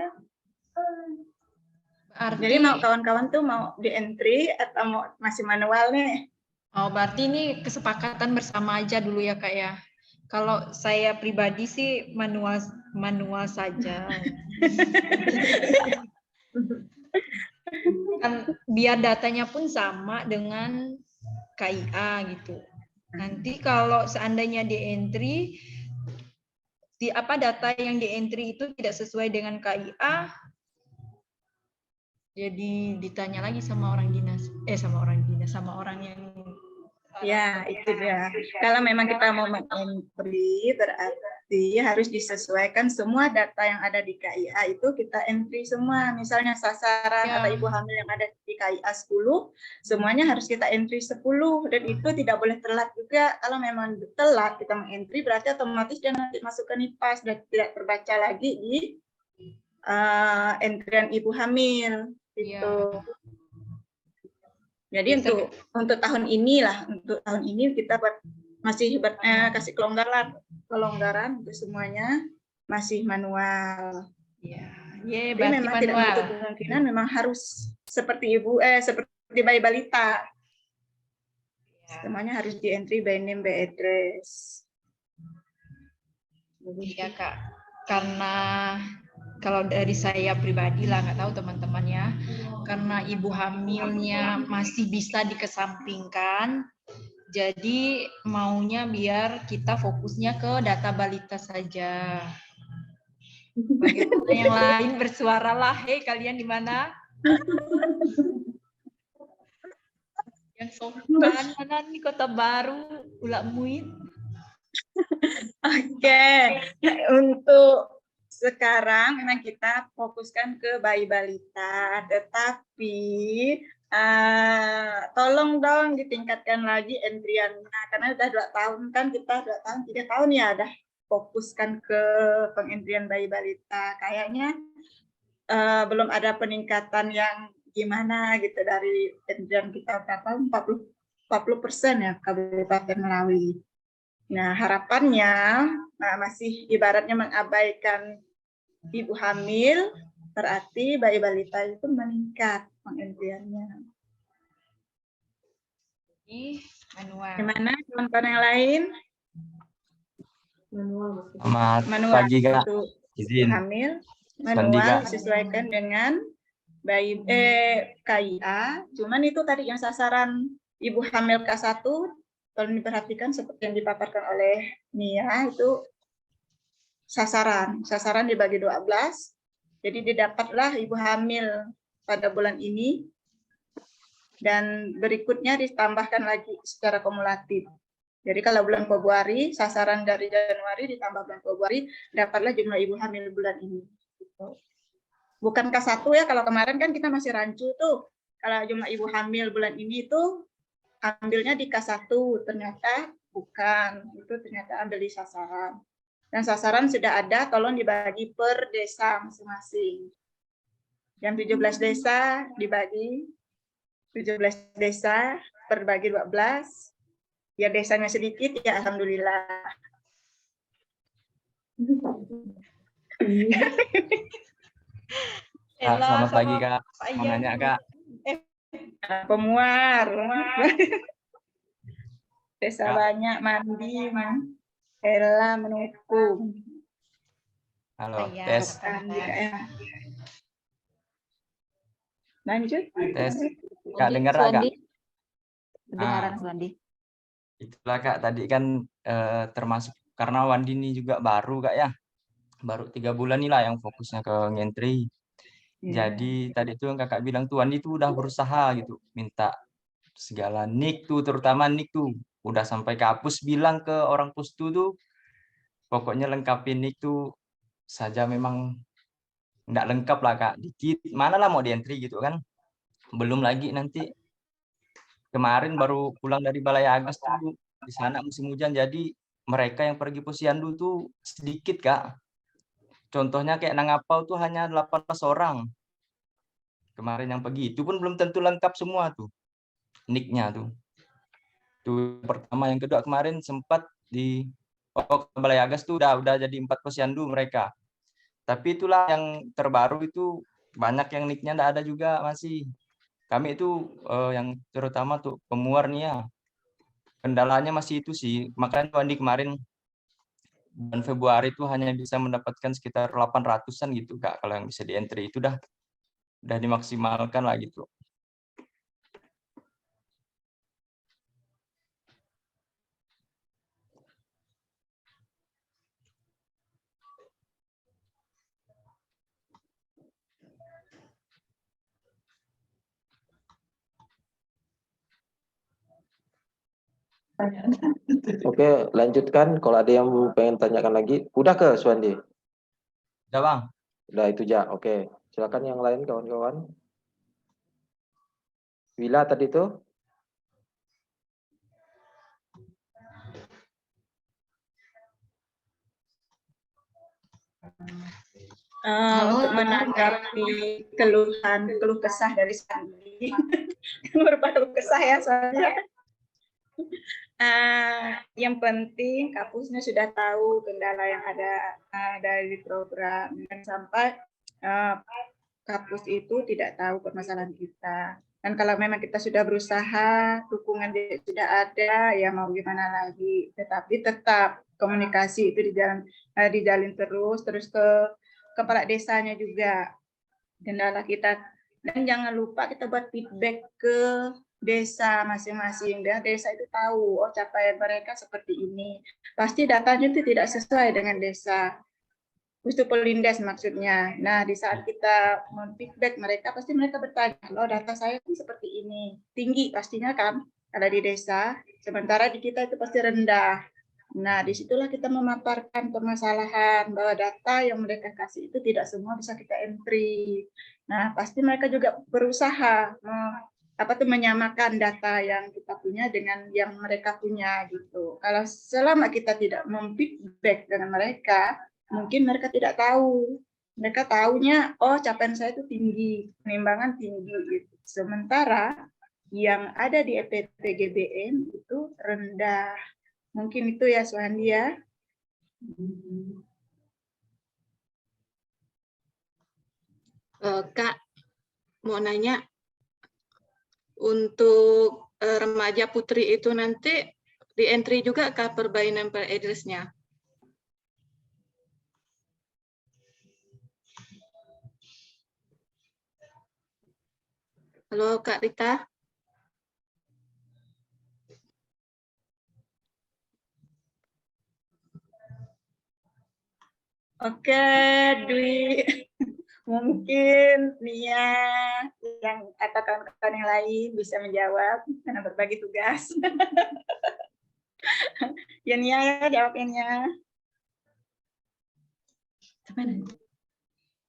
Berarti, Jadi mau kawan-kawan tuh mau di entry atau mau masih manual nih? berarti ini kesepakatan bersama aja dulu ya Kak ya. Kalau saya pribadi sih manual saja. Kan biar datanya pun sama dengan KIA gitu. Nanti kalau seandainya di entry data yang di entry itu tidak sesuai dengan KIA, jadi ditanya lagi sama orang yang Ya, itu dia. Kalau memang kita mau meng-entry, berarti harus disesuaikan semua data yang ada di KIA itu kita entry semua. Misalnya sasaran Ya. atau ibu hamil yang ada di KIA 10, semuanya harus kita entry 10. Dan itu tidak boleh telat juga. Kalau memang telat kita meng-entry, berarti otomatis dia nanti masuk ke NIPAS dan tidak terbaca lagi di entrian ibu hamil. Gitu. Ya. Jadi untuk tahun ini kita masih kasih kelonggaran untuk semuanya masih manual. Ya, Tapi berarti memang tidak menutup manual. kemungkinan memang harus seperti bayi balita. Semuanya harus di entry by name by address. Iya Kak, karena kalau dari saya pribadi lah, nggak tahu teman-temannya, karena ibu hamilnya masih bisa dikesampingkan, jadi maunya biar kita fokusnya ke data balita saja. Bagaimana yang lain bersuara lah, hei kalian di mana? Yang sopan mana nih Kota Baru, Ulak Muin? Oke, untuk sekarang memang kita fokuskan ke bayi balita, tetapi tolong dong ditingkatkan lagi entriannya karena udah 2 tahun kan, kita 2 tahun 3 tahun ya udah fokuskan ke pengentrian bayi balita. Kayaknya belum ada peningkatan yang gimana gitu dari entrian kita berapa 40% ya Kabupaten Melawi. Nah, harapannya masih ibaratnya mengabaikan ibu hamil, berarti bayi balita itu meningkat pengentriannya. Manual. Gimana teman-teman yang lain? Selamat Manual pagi Kak. untuk Izin. hamil, Sandi, manual Kak. disesuaikan dengan bayi KIA. Cuman itu tadi yang sasaran ibu hamil K1, kalau diperhatikan seperti yang dipaparkan oleh Nia itu sasaran dibagi 12. Jadi didapatlah ibu hamil pada bulan ini dan berikutnya ditambahkan lagi secara kumulatif. Jadi kalau bulan Februari, sasaran dari Januari ditambah bulan Februari, dapatlah jumlah ibu hamil bulan ini. Bukan K1 ya, kalau kemarin kan kita masih rancu tuh. Kalau jumlah ibu hamil bulan ini itu ambilnya di K1, ternyata bukan. Itu ternyata ambil di sasaran. Dan sasaran sudah ada, tolong dibagi per desa masing-masing. Yang 17 desa dibagi 17 desa berbagi 12. Ya desanya sedikit ya alhamdulillah. Kak, selamat pagi Kak. Mau nanya Kak. Pemuar. Desa Kak. banyak mandi, Ella menukung. Halo, Iya, tes. Lanjut. Tes. Kak dengar Kak? Suandi. Kedengaran Suandi. Itulah Kak, tadi kan termasuk karena Wandi ini juga baru Kak ya. Baru 3 bulan nih lah yang fokusnya ke ngentri. Jadi tadi tuh yang Kakak bilang tuh Wandi tuh udah berusaha gitu. Minta segala nik tuh, terutama nik tuh. Udah sampai ke hapus bilang ke orang pustu tuh. Pokoknya lengkapin nik tuh saja memang nggak lengkap lah Kak. Dikit, mana lah mau di entry gitu kan. Belum lagi nanti kemarin baru pulang dari Balai Agus tuh di sana musim hujan jadi mereka yang pergi posyandu tuh sedikit, Kak. Contohnya kayak Nangapau tuh hanya 18 orang. Kemarin yang pergi, itu pun belum tentu lengkap semua tuh, NIK-nya tuh. Itu pertama, yang kedua kemarin sempat di Balai Agas tuh udah jadi 4 posyandu mereka. Tapi itulah yang terbaru itu banyak yang NIK-nya enggak ada juga masih. Kami itu yang terutama tuh pemuar nih ya. Kendalanya masih itu sih. Makanya Wandi kemarin bulan Februari itu hanya bisa mendapatkan sekitar 800-an gitu, Kak. Kalau yang bisa di entry itu udah dimaksimalkan lah gitu. Oke, lanjutkan. Kalau ada yang pengen tanyakan lagi, udah ke Suwandi? Udah, Bang. Udah itu aja. Oke, silakan yang lain kawan-kawan. Wila tadi tuh. Untuk menanggapi keluh kesah dari Sandi, baru kesah ya soalnya. Yang penting kampusnya sudah tahu kendala yang ada dari program, dan sampai kampus itu tidak tahu permasalahan kita. Dan kalau memang kita sudah berusaha, dukungan sudah ada, ya mau gimana lagi. Tetapi tetap komunikasi itu dijalin terus ke kepala desanya juga kendala kita. Dan jangan lupa kita buat feedback ke desa masing-masing, dan desa itu tahu oh capaian mereka seperti ini. Pasti datanya itu tidak sesuai dengan desa Pustupolindes maksudnya. Nah, di saat kita men-feedback mereka, pasti mereka bertanya, loh data saya itu seperti ini, tinggi pastinya kan ada di desa, sementara di kita itu pasti rendah. Nah, disitulah kita memaparkan permasalahan bahwa data yang mereka kasih itu tidak semua bisa kita entry. Nah, pasti mereka juga berusaha menyamakan data yang kita punya dengan yang mereka punya gitu. Kalau selama kita tidak mem-feedback dengan mereka, mungkin mereka tidak tahu. Mereka tahunya, oh capaian saya itu tinggi, penimbangan tinggi gitu. Sementara yang ada di EPTGBM itu rendah. Mungkin itu ya Suhandi ya. Kak, mau nanya, untuk remaja putri itu nanti di entry juga Kak per by nempel address-nya? Halo Kak Rita. Oke, Dwi. Mungkin Nia yang atau kawan-kawan yang lain bisa menjawab karena berbagi tugas. Ya Nia ya jawabnya.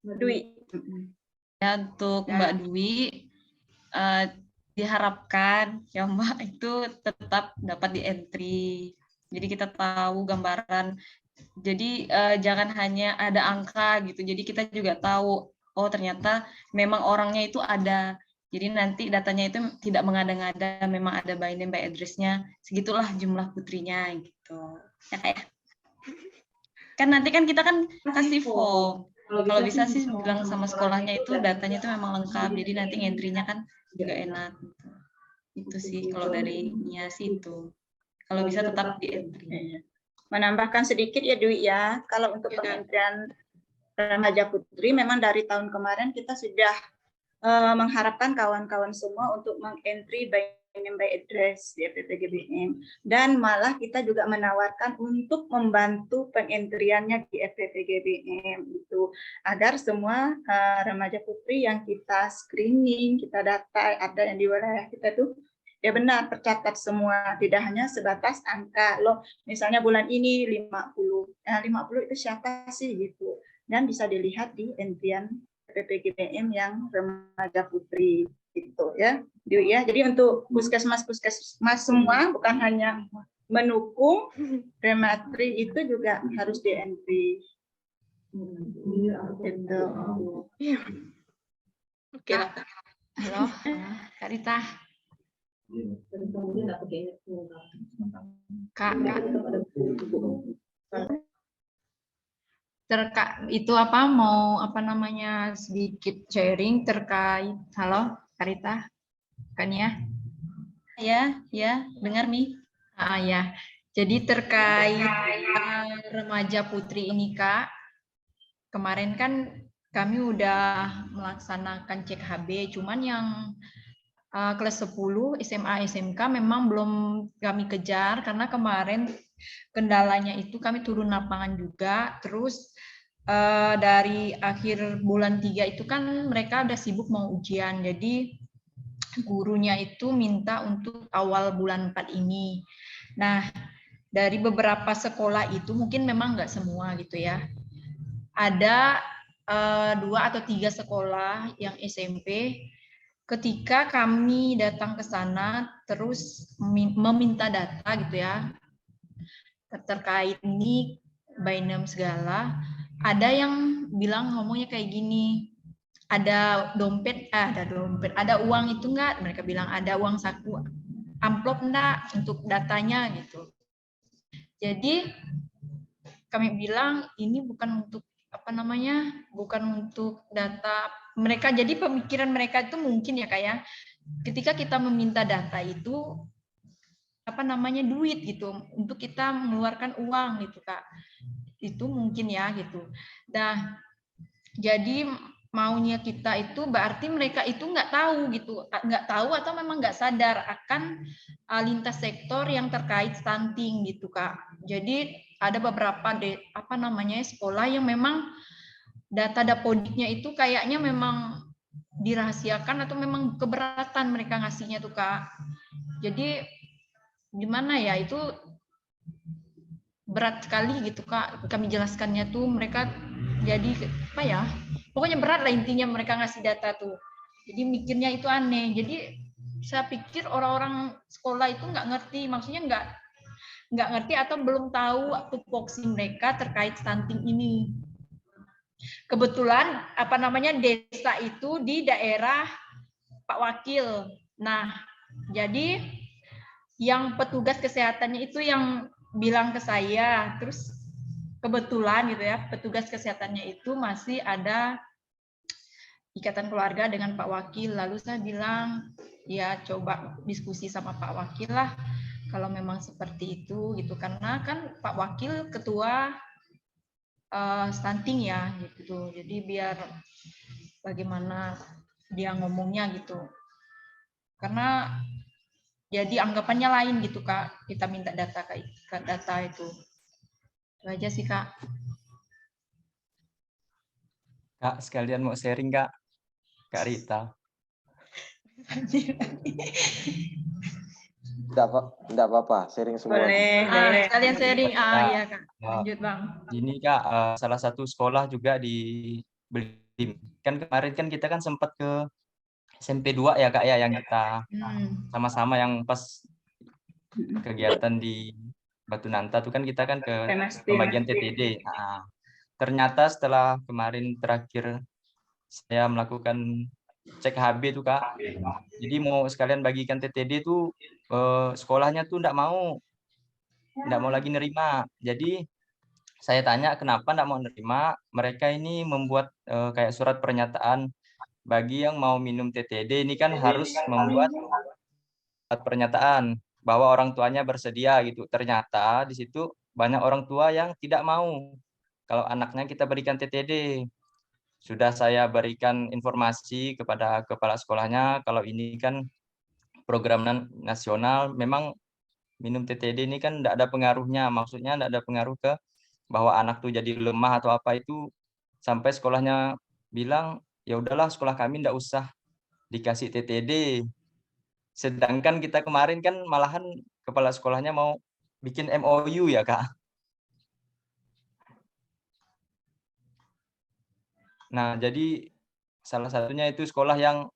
Dwi. Ya, untuk Mbak Dwi, diharapkan ya Mbak itu tetap dapat di entry. Jadi kita tahu gambaran. Jadi jangan hanya ada angka gitu. Jadi kita juga tahu, oh ternyata memang orangnya itu ada. Jadi nanti datanya itu tidak mengada-ngada, memang ada by name by address-nya. Segitulah jumlah putrinya gitu. Ya kayak. Kan nanti kan kita kan kasih form. Kalau bisa sih bilang sama sekolahnya itu datanya itu memang lengkap. Jadi nanti ngentry-nya kan juga enak. Itu sih kalau dari Nia sih itu. Kalau bisa tetap di entry. Menambahkan sedikit ya Dwi ya, kalau untuk pengentrian remaja putri memang dari tahun kemarin kita sudah mengharapkan kawan-kawan semua untuk mengentry by name by address di FPPGBM, dan malah kita juga menawarkan untuk membantu pengentriannya di FPPGBM itu agar semua remaja putri yang kita screening, kita data ada yang di wilayah kita tuh ya benar tercatat semua, tidak hanya sebatas angka loh misalnya bulan ini 50. Nah, 50 itu siapa sih gitu, dan bisa dilihat di entrian PPGBM yang remaja putri gitu ya. Ya jadi untuk puskesmas semua, bukan hanya mendukung rematri itu juga harus di-entry. Gitu. Oke lah, Kak. Halo, Kak Rita. Kak, itu apa mau apa namanya sedikit sharing terkait halo Kak Rita, kan ya? Ya, dengar nih. Ya, jadi terkait remaja putri ini Kak, kemarin kan kami udah melaksanakan cek HB, cuman yang kelas 10 SMA SMK memang belum kami kejar karena kemarin kendalanya itu kami turun lapangan juga, terus dari akhir bulan 3 itu kan mereka udah sibuk mau ujian, jadi gurunya itu minta untuk awal bulan 4 ini. Nah, dari beberapa sekolah itu mungkin memang nggak semua gitu ya. Ada 2 atau 3 sekolah yang SMP, ketika kami datang ke sana terus meminta data gitu ya, terkait ini binem segala, ada yang bilang ngomongnya kayak gini, ada dompet, ada uang itu enggak? Mereka bilang ada uang saku, amplop enggak untuk datanya gitu. Jadi kami bilang ini bukan untuk apa namanya, bukan untuk data mereka. Jadi pemikiran mereka itu mungkin ya kayak ketika kita meminta data itu apa namanya duit gitu untuk kita mengeluarkan uang gitu Kak, itu mungkin ya gitu. Nah jadi maunya kita itu berarti mereka itu nggak tahu gitu, nggak tahu atau memang nggak sadar akan lintas sektor yang terkait stunting gitu Kak. Jadi ada beberapa apa namanya sekolah yang memang data dapodiknya itu kayaknya memang dirahasiakan atau memang keberatan mereka ngasihnya tuh Kak. Jadi gimana ya, itu berat sekali gitu Kak, kami jelaskannya tuh mereka jadi apa ya, pokoknya berat lah intinya mereka ngasih data tuh. Jadi mikirnya itu aneh. Jadi saya pikir orang-orang sekolah itu nggak ngerti, maksudnya nggak ngerti atau belum tahu tupoksi mereka terkait stunting ini. Kebetulan apa namanya desa itu di daerah Pak Wakil. Nah, jadi yang petugas kesehatannya itu yang bilang ke saya, terus kebetulan gitu ya, petugas kesehatannya itu masih ada ikatan keluarga dengan Pak Wakil. Lalu saya bilang, ya coba diskusi sama Pak Wakil lah, kalau memang seperti itu gitu. Karena kan Pak Wakil ketua stunting ya gitu. Jadi biar bagaimana dia ngomongnya gitu. Karena jadi anggapannya lain gitu Kak, kita minta data data itu. Itu aja sih Kak. Kak, sekalian mau sharing Kak Rita. Tidak apa-apa, sharing semua. Boleh. Sekalian sharing. Iya Kak. Ya, Lanjut Bang. Ini Kak, salah satu sekolah juga di Belim. Kan kemarin kan kita kan sempat ke SMP 2 ya Kak ya, yang kita sama-sama yang pas kegiatan di Batu Nanta tuh kan kita kan ke pembagian TTD. Nah, ternyata setelah kemarin terakhir saya melakukan cek HB tuh Kak, jadi mau sekalian bagikan TTD tuh sekolahnya tuh nggak mau lagi nerima. Jadi saya tanya kenapa nggak mau nerima, mereka ini membuat kayak surat pernyataan bagi yang mau minum TTD ini kan harus membuat surat pernyataan bahwa orang tuanya bersedia gitu. Ternyata di situ banyak orang tua yang tidak mau kalau anaknya kita berikan TTD. Sudah saya berikan informasi kepada kepala sekolahnya kalau ini kan program nasional, memang minum TTD ini kan tidak ada pengaruhnya, maksudnya tidak ada pengaruh ke bahwa anak tuh jadi lemah atau apa itu, sampai sekolahnya bilang ya udahlah sekolah kami tidak usah dikasih TTD. Sedangkan kita kemarin kan malahan kepala sekolahnya mau bikin MOU ya Kak. Nah jadi salah satunya itu sekolah yang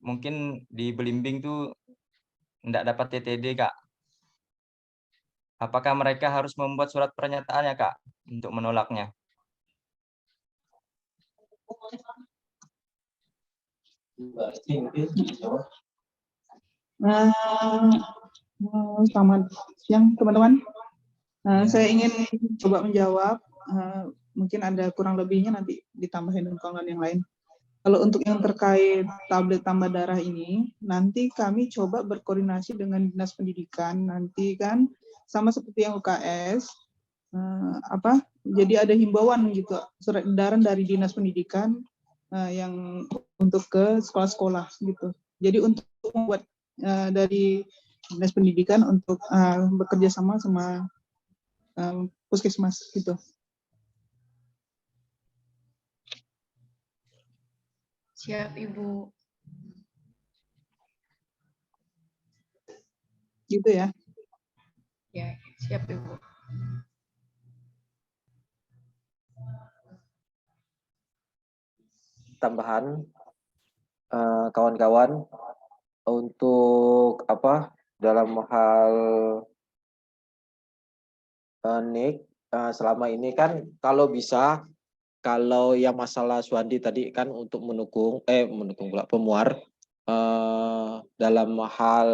mungkin di Belimbing tuh tidak dapat TTD Kak. Apakah mereka harus membuat surat pernyataannya, Kak, untuk menolaknya? Selamat siang teman-teman. Ya. Saya ingin coba menjawab. Mungkin ada kurang lebihnya nanti ditambahin dengan kawan yang lain. Kalau untuk yang terkait tablet tambah darah ini, nanti kami coba berkoordinasi dengan Dinas Pendidikan. Nanti kan sama seperti yang UKS, jadi ada himbauan gitu, surat edaran dari Dinas Pendidikan yang untuk ke sekolah-sekolah gitu. Jadi untuk membuat dari Dinas Pendidikan untuk bekerja sama puskesmas gitu. Siap, Ibu. Gitu ya. Ya, siap, Ibu. Tambahan kawan-kawan untuk dalam hal NIK selama ini kan kalau bisa, kalau yang masalah Suwandi tadi kan untuk mendukung pula pemuar dalam hal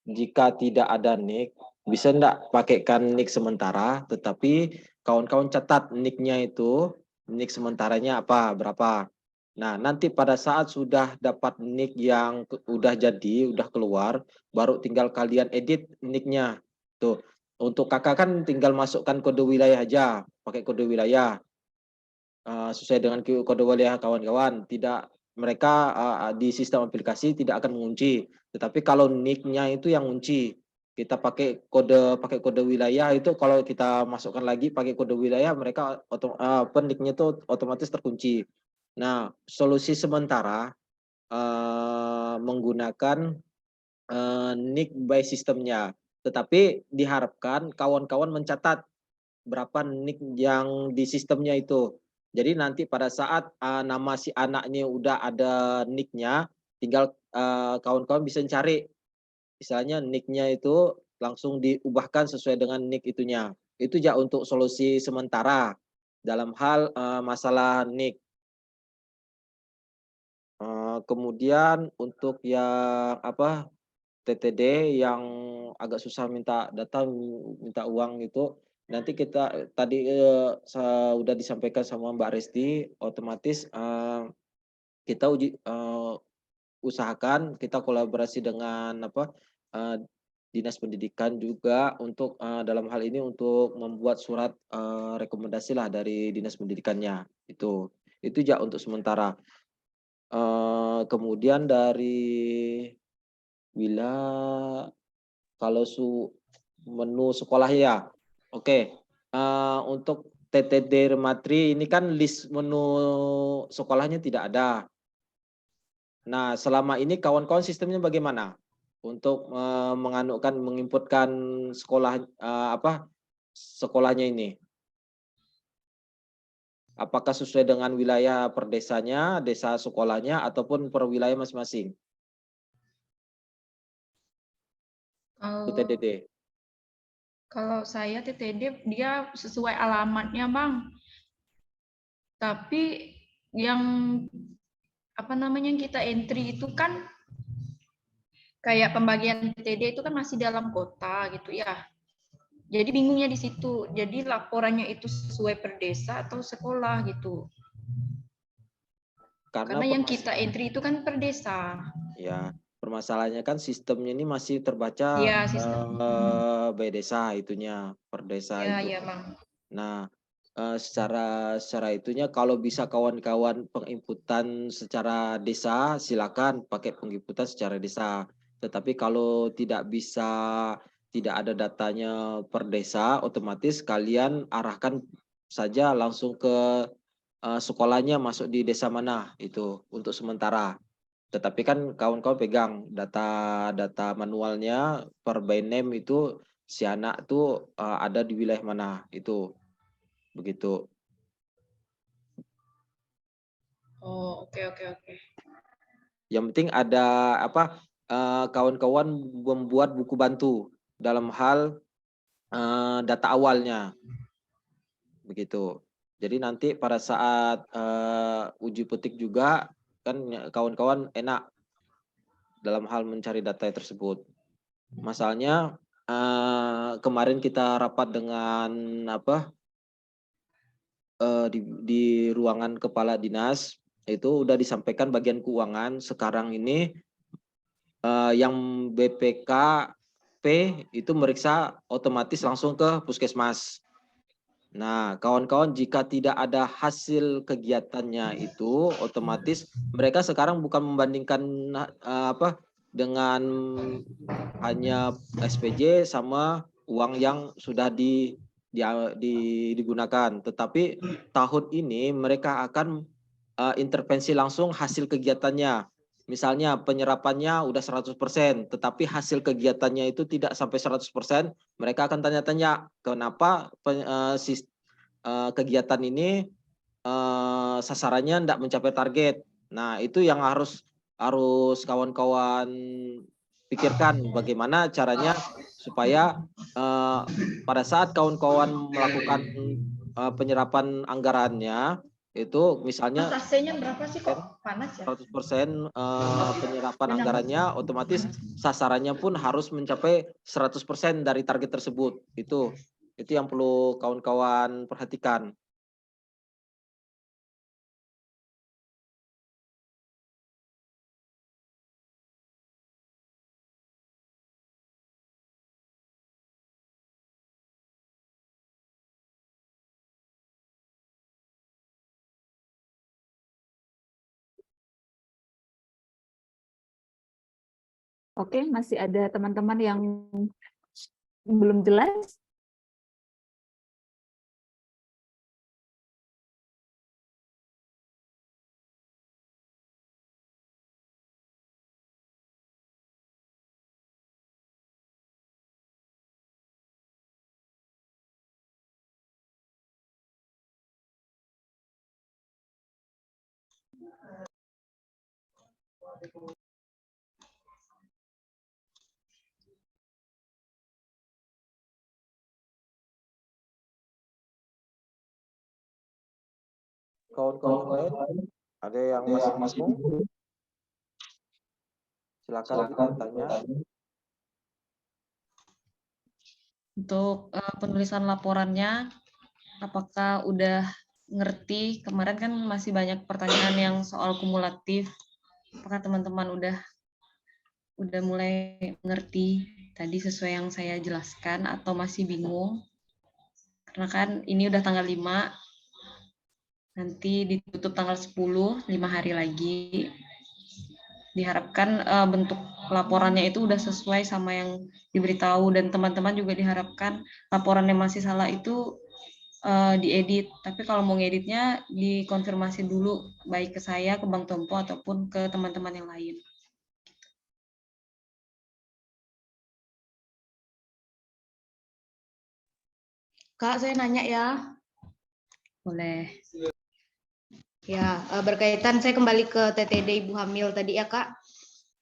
jika tidak ada NIK bisa enggak pakaikan NIK sementara, tetapi kawan-kawan catat NIK-nya itu NIK sementaranya berapa. Nah, nanti pada saat sudah dapat NIK yang udah jadi, udah keluar, baru tinggal kalian edit NIK-nya. Tuh, untuk kakak kan tinggal masukkan kode wilayah aja, pakai kode wilayah. Sesuai dengan kode wilayah kawan-kawan, tidak mereka di sistem aplikasi tidak akan mengunci. Tetapi kalau NIK-nya itu yang kunci. Kita pakai kode wilayah itu kalau kita masukkan lagi pakai kode wilayah mereka NIK-nya itu otomatis terkunci. Nah, solusi sementara menggunakan NIK by sistemnya. Tetapi diharapkan kawan-kawan mencatat berapa NIK yang di sistemnya itu. Jadi nanti pada saat nama si anaknya udah ada NIK-nya, tinggal kawan-kawan bisa cari. Misalnya NIK-nya itu langsung diubahkan sesuai dengan NIK itunya. Itu ya untuk solusi sementara dalam hal masalah NIK. Kemudian untuk yang TTD yang agak susah minta data, minta uang itu, nanti kita tadi sudah disampaikan sama Mbak Resti, otomatis kita usahakan kita kolaborasi dengan Dinas Pendidikan juga untuk dalam hal ini untuk membuat surat rekomendasi lah dari Dinas Pendidikannya itu ya untuk sementara. Kemudian dari kalau menu sekolah ya, oke. Untuk TTD Rematri ini kan list menu sekolahnya tidak ada. Nah, selama ini kawan-kawan sistemnya bagaimana untuk menginputkan sekolah sekolahnya ini? Apakah sesuai dengan wilayah per desanya, desa sekolahnya, ataupun per wilayah masing-masing? TTD. Kalau saya TTD dia sesuai alamatnya, Bang. Tapi yang yang kita entry itu kan kayak pembagian TTD itu kan masih dalam kota gitu ya. Jadi bingungnya di situ. Jadi laporannya itu sesuai per desa atau sekolah gitu. Karena yang kita entry itu kan per desa. Ya, permasalahannya kan sistemnya ini masih terbaca ya, by desa itunya, per desa ya, itu. Ya, Bang. Nah, secara itunya kalau bisa kawan-kawan penginputan secara desa, silakan pakai penginputan secara desa. Tetapi kalau tidak bisa, tidak ada datanya per desa, otomatis kalian arahkan saja langsung ke sekolahnya masuk di desa mana itu untuk sementara. Tetapi kan kawan-kawan pegang data manualnya per by name itu si anak tuh ada di wilayah mana itu. Begitu. Oh, oke. Yang penting ada kawan-kawan membuat buku bantu dalam hal data awalnya, begitu. Jadi nanti pada saat uji petik juga kan kawan-kawan enak dalam hal mencari data tersebut. Masalahnya kemarin kita rapat dengan di ruangan kepala dinas, itu udah disampaikan bagian keuangan. Sekarang ini yang BPKP itu meriksa otomatis langsung ke puskesmas. Nah, kawan-kawan, jika tidak ada hasil kegiatannya itu otomatis mereka sekarang bukan membandingkan dengan hanya SPJ sama uang yang sudah digunakan, tetapi tahun ini mereka akan intervensi langsung hasil kegiatannya. Misalnya penyerapannya udah 100%, tetapi hasil kegiatannya itu tidak sampai 100%, mereka akan tanya-tanya kenapa kegiatan ini sasarannya tidak mencapai target. Nah, itu yang harus kawan-kawan pikirkan bagaimana caranya supaya pada saat kawan-kawan melakukan penyerapan anggarannya itu misalnya AC-nya berapa sih kok panas ya? 100% penyerapan anggarannya otomatis sasarannya pun harus mencapai 100% dari target tersebut. Itu yang perlu kawan-kawan perhatikan. Oke, masih ada teman-teman yang belum jelas? Kawan-kawan lain ada yang masih bingung? Silakan bertanya. Untuk penulisan laporannya, apakah udah ngerti? Kemarin kan masih banyak pertanyaan yang soal kumulatif. Apakah teman-teman udah mulai ngerti tadi sesuai yang saya jelaskan atau masih bingung? Karena kan ini udah tanggal 5, nanti ditutup tanggal 10, 5 hari lagi. Diharapkan bentuk laporannya itu udah sesuai sama yang diberitahu, dan teman-teman juga diharapkan laporannya masih salah itu diedit. Tapi kalau mau ngeditnya dikonfirmasi dulu baik ke saya, ke Bang Tompo ataupun ke teman-teman yang lain. Kak, saya nanya ya. Boleh. Ya, berkaitan saya kembali ke TTD Ibu Hamil tadi ya, Kak.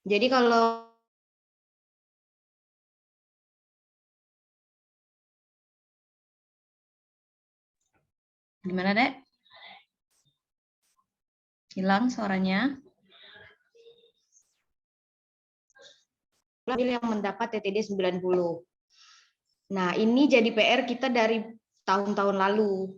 Jadi kalau Gimana, Dek? Hilang suaranya? yang mendapat TTD 90. Nah, ini jadi PR kita dari tahun-tahun lalu.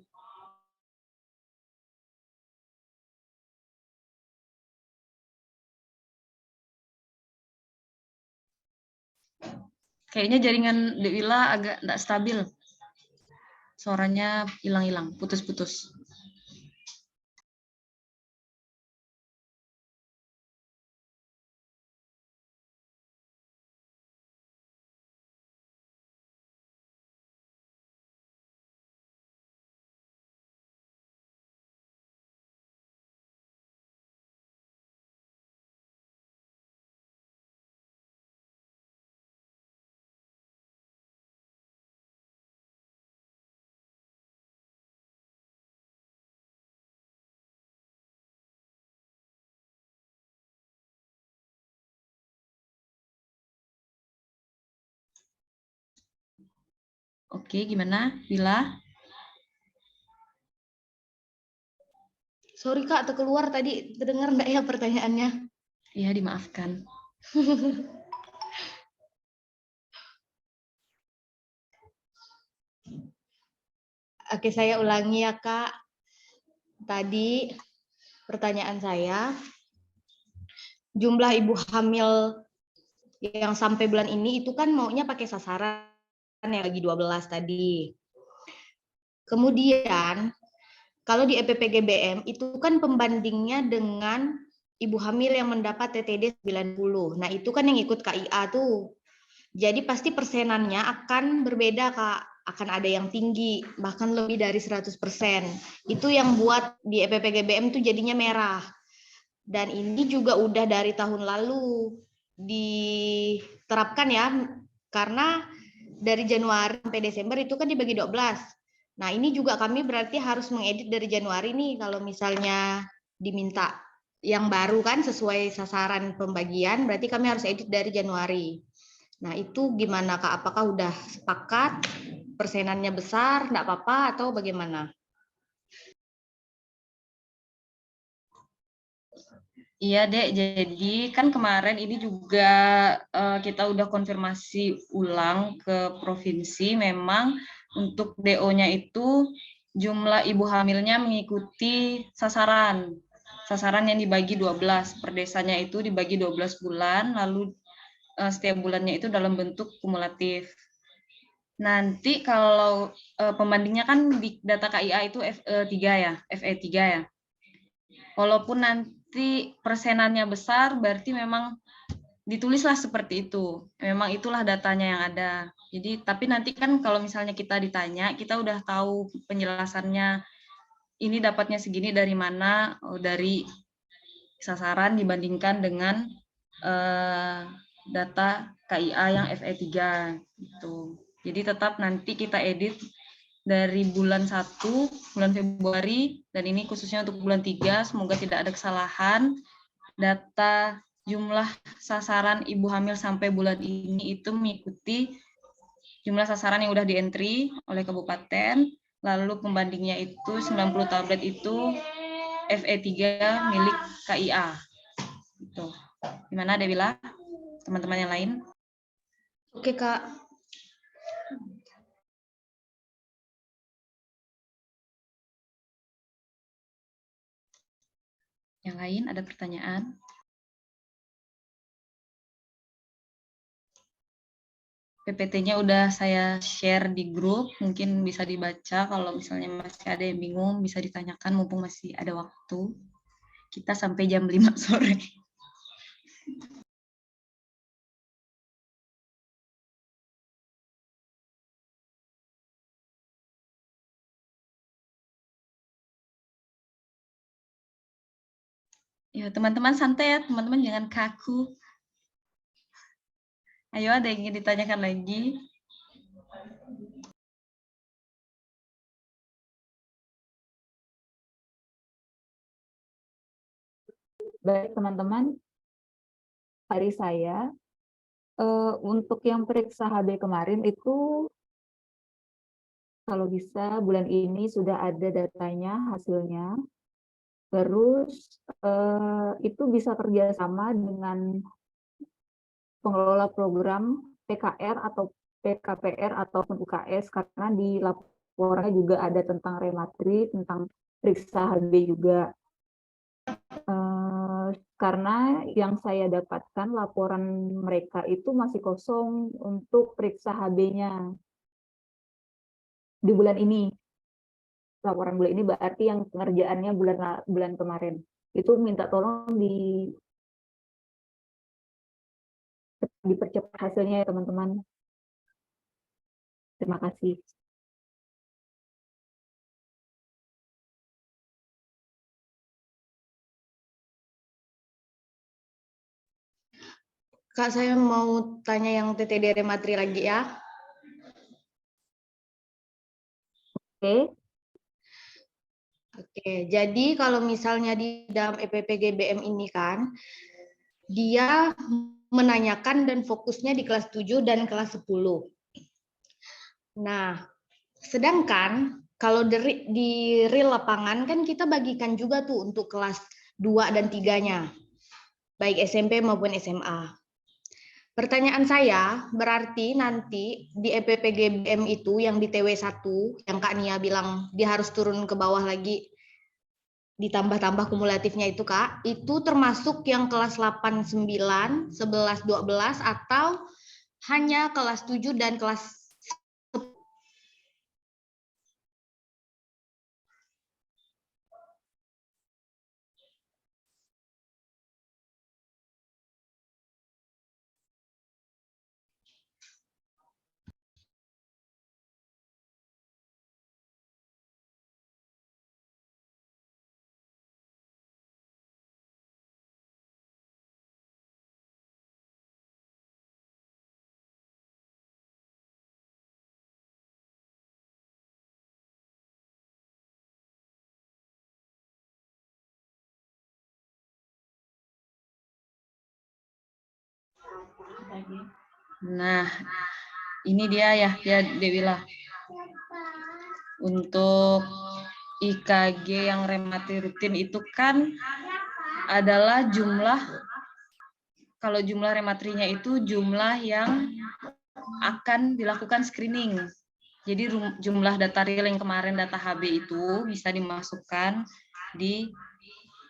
Kayaknya jaringan Dewila agak nggak stabil. Suaranya hilang-hilang, putus-putus. Oke, gimana? Bila? Sorry Kak, terkeluar tadi. Terdengar nggak ya pertanyaannya? Ya, dimaafkan. Oke, saya ulangi ya Kak. Tadi pertanyaan saya, jumlah ibu hamil yang sampai bulan ini itu kan maunya pakai sasaran ya, lagi 12 tadi. Kemudian kalau di EPPGBM itu kan pembandingnya dengan ibu hamil yang mendapat TTD 90. Nah, itu kan yang ikut KIA tuh. Jadi pasti persenannya akan berbeda, Kak. Akan ada yang tinggi, bahkan lebih dari 100%. Itu yang buat di EPPGBM tuh jadinya merah. Dan ini juga udah dari tahun lalu diterapkan ya, karena dari Januari sampai Desember itu kan dibagi 12. Nah, ini juga kami berarti harus mengedit dari Januari nih kalau misalnya diminta yang baru kan sesuai sasaran pembagian, berarti kami harus edit dari Januari. Nah, itu gimana Kak? Apakah udah sepakat? Persenannya besar, enggak apa-apa atau bagaimana? Iya, Dek. Jadi kan kemarin ini juga kita udah konfirmasi ulang ke provinsi, memang untuk DO-nya itu jumlah ibu hamilnya mengikuti sasaran yang dibagi 12. Per desanya itu dibagi 12 bulan, lalu setiap bulannya itu dalam bentuk kumulatif. Nanti kalau pembandingnya kan di data KIA itu FE3 ya, FE3 ya. Walaupun nanti persenannya besar, berarti memang ditulislah seperti itu. Memang itulah datanya yang ada. Jadi, tapi nanti kan kalau misalnya kita ditanya, kita udah tahu penjelasannya. Ini dapatnya segini dari mana? Dari sasaran dibandingkan dengan data KIA yang FE3 gitu. Jadi tetap nanti kita edit dari bulan 1, bulan Februari, dan ini khususnya untuk bulan 3, semoga tidak ada kesalahan. Data jumlah sasaran ibu hamil sampai bulan ini itu mengikuti jumlah sasaran yang udah di-entry oleh kabupaten, lalu pembandingnya itu 90 tablet itu FE3 milik KIA. Gitu. Gimana, Dewila? Teman-teman yang lain? Oke, Kak. Yang lain ada pertanyaan? PPT-nya udah saya share di grup, mungkin bisa dibaca. Kalau misalnya masih ada yang bingung, bisa ditanyakan mumpung masih ada waktu. Kita sampai jam 5 sore. Ya, teman-teman santai ya, teman-teman jangan kaku. Ayo, ada yang ingin ditanyakan lagi? Baik, teman-teman. Hari saya, untuk yang periksa HB kemarin itu, kalau bisa bulan ini sudah ada datanya, hasilnya. Terus itu bisa kerjasama dengan pengelola program PKR atau PKPR ataupun UKS, karena di laporannya juga ada tentang rematri, tentang periksa HB juga. Karena yang saya dapatkan laporan mereka itu masih kosong untuk periksa HB-nya di bulan ini. Laporan bulan ini berarti yang pengerjaannya bulan kemarin. Itu minta tolong dipercepat hasilnya ya teman-teman. Terima kasih. Kak, saya mau tanya yang TTD rematri lagi ya. Oke. Oke, jadi kalau misalnya di dalam EPPGBM ini kan, dia menanyakan dan fokusnya di kelas 7 dan kelas 10. Nah, sedangkan kalau di real lapangan kan kita bagikan juga tuh untuk kelas 2 dan 3-nya, baik SMP maupun SMA. Pertanyaan saya, berarti nanti di EPPGBM itu yang di TW1, yang Kak Nia bilang dia harus turun ke bawah lagi, ditambah-tambah kumulatifnya itu Kak, itu termasuk yang kelas 8, 9, 11, 12, atau hanya kelas 7 dan kelas. Nah, ini dia ya Dewila. Untuk IKG yang rematri rutin itu kan adalah jumlah, kalau jumlah rematrinya itu jumlah yang akan dilakukan screening. Jadi jumlah data real yang kemarin data HB itu bisa dimasukkan di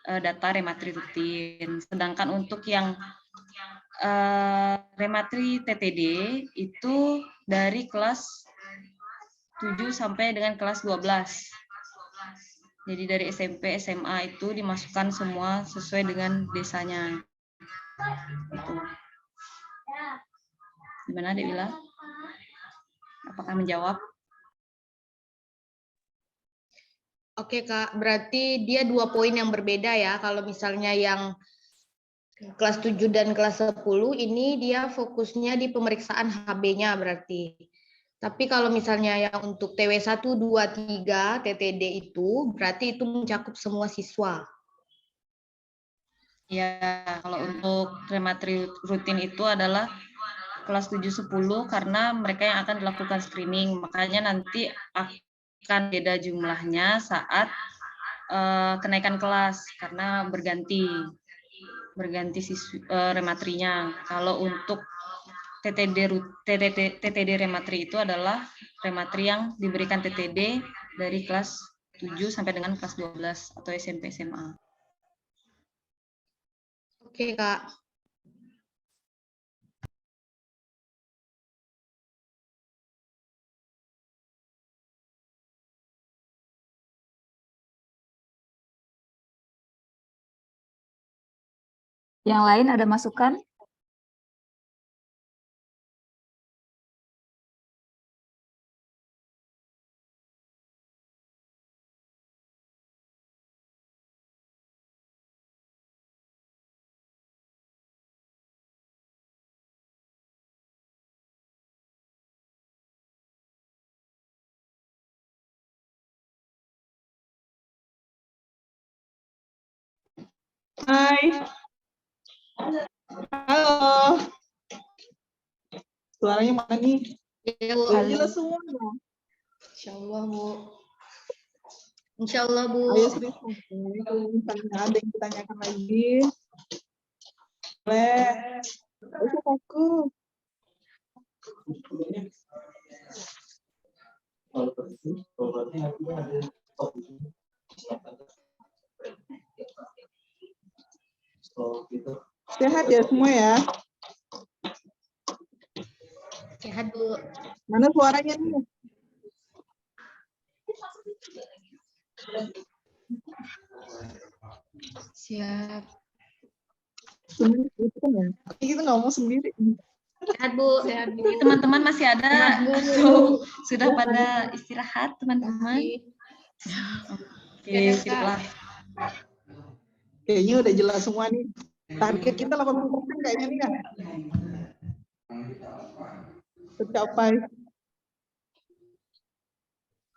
data rematri rutin. Sedangkan untuk yang rematri TTD itu dari kelas 7 sampai dengan kelas 12. Jadi dari SMP, SMA itu dimasukkan semua sesuai dengan desanya. Gitu. Gimana Dek Wila? Apakah menjawab? Oke Kak, berarti dia 2 poin yang berbeda ya. Kalau misalnya yang kelas 7 dan kelas 10 ini dia fokusnya di pemeriksaan HB-nya berarti. Tapi kalau misalnya yang untuk TW1, 2, 3, TTD itu berarti itu mencakup semua siswa. Ya, kalau untuk rematri rutin itu adalah kelas 7-10 karena mereka yang akan dilakukan screening. Makanya nanti akan beda jumlahnya saat kenaikan kelas karena berganti rematrinya. Kalau untuk TTD rematri itu adalah rematri yang diberikan TTD dari kelas 7 sampai dengan kelas 12 atau SMP SMA. Oke, Kak. Yang lain ada masukan? Hai. Halo. Suaranya mana nih? Jelas semua. Insya Allah, Bu. Insya Allah, Bu. Ayo serius. Kalau misalnya ada yang ditanyakan lagi. Boleh. Itu aku. Sehat ya semua ya? Sehat, Bu. Mana suaranya nih? Siap. Kita ngomong sendiri. Sehat, Bu. Sehat, Bu. Teman-teman masih ada? Sehat, Bu. Sudah pada istirahat, teman-teman? Oke, siplah. Kayaknya udah jelas semua nih. Target kita 80% kayaknya nih kan? Tercapai.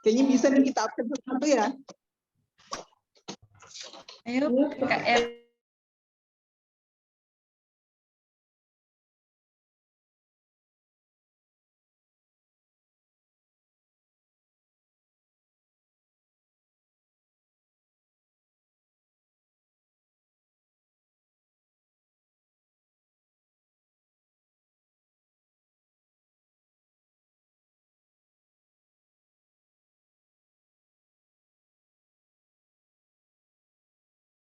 Kayaknya bisa nih kita absen satu ya. Ayo, KM.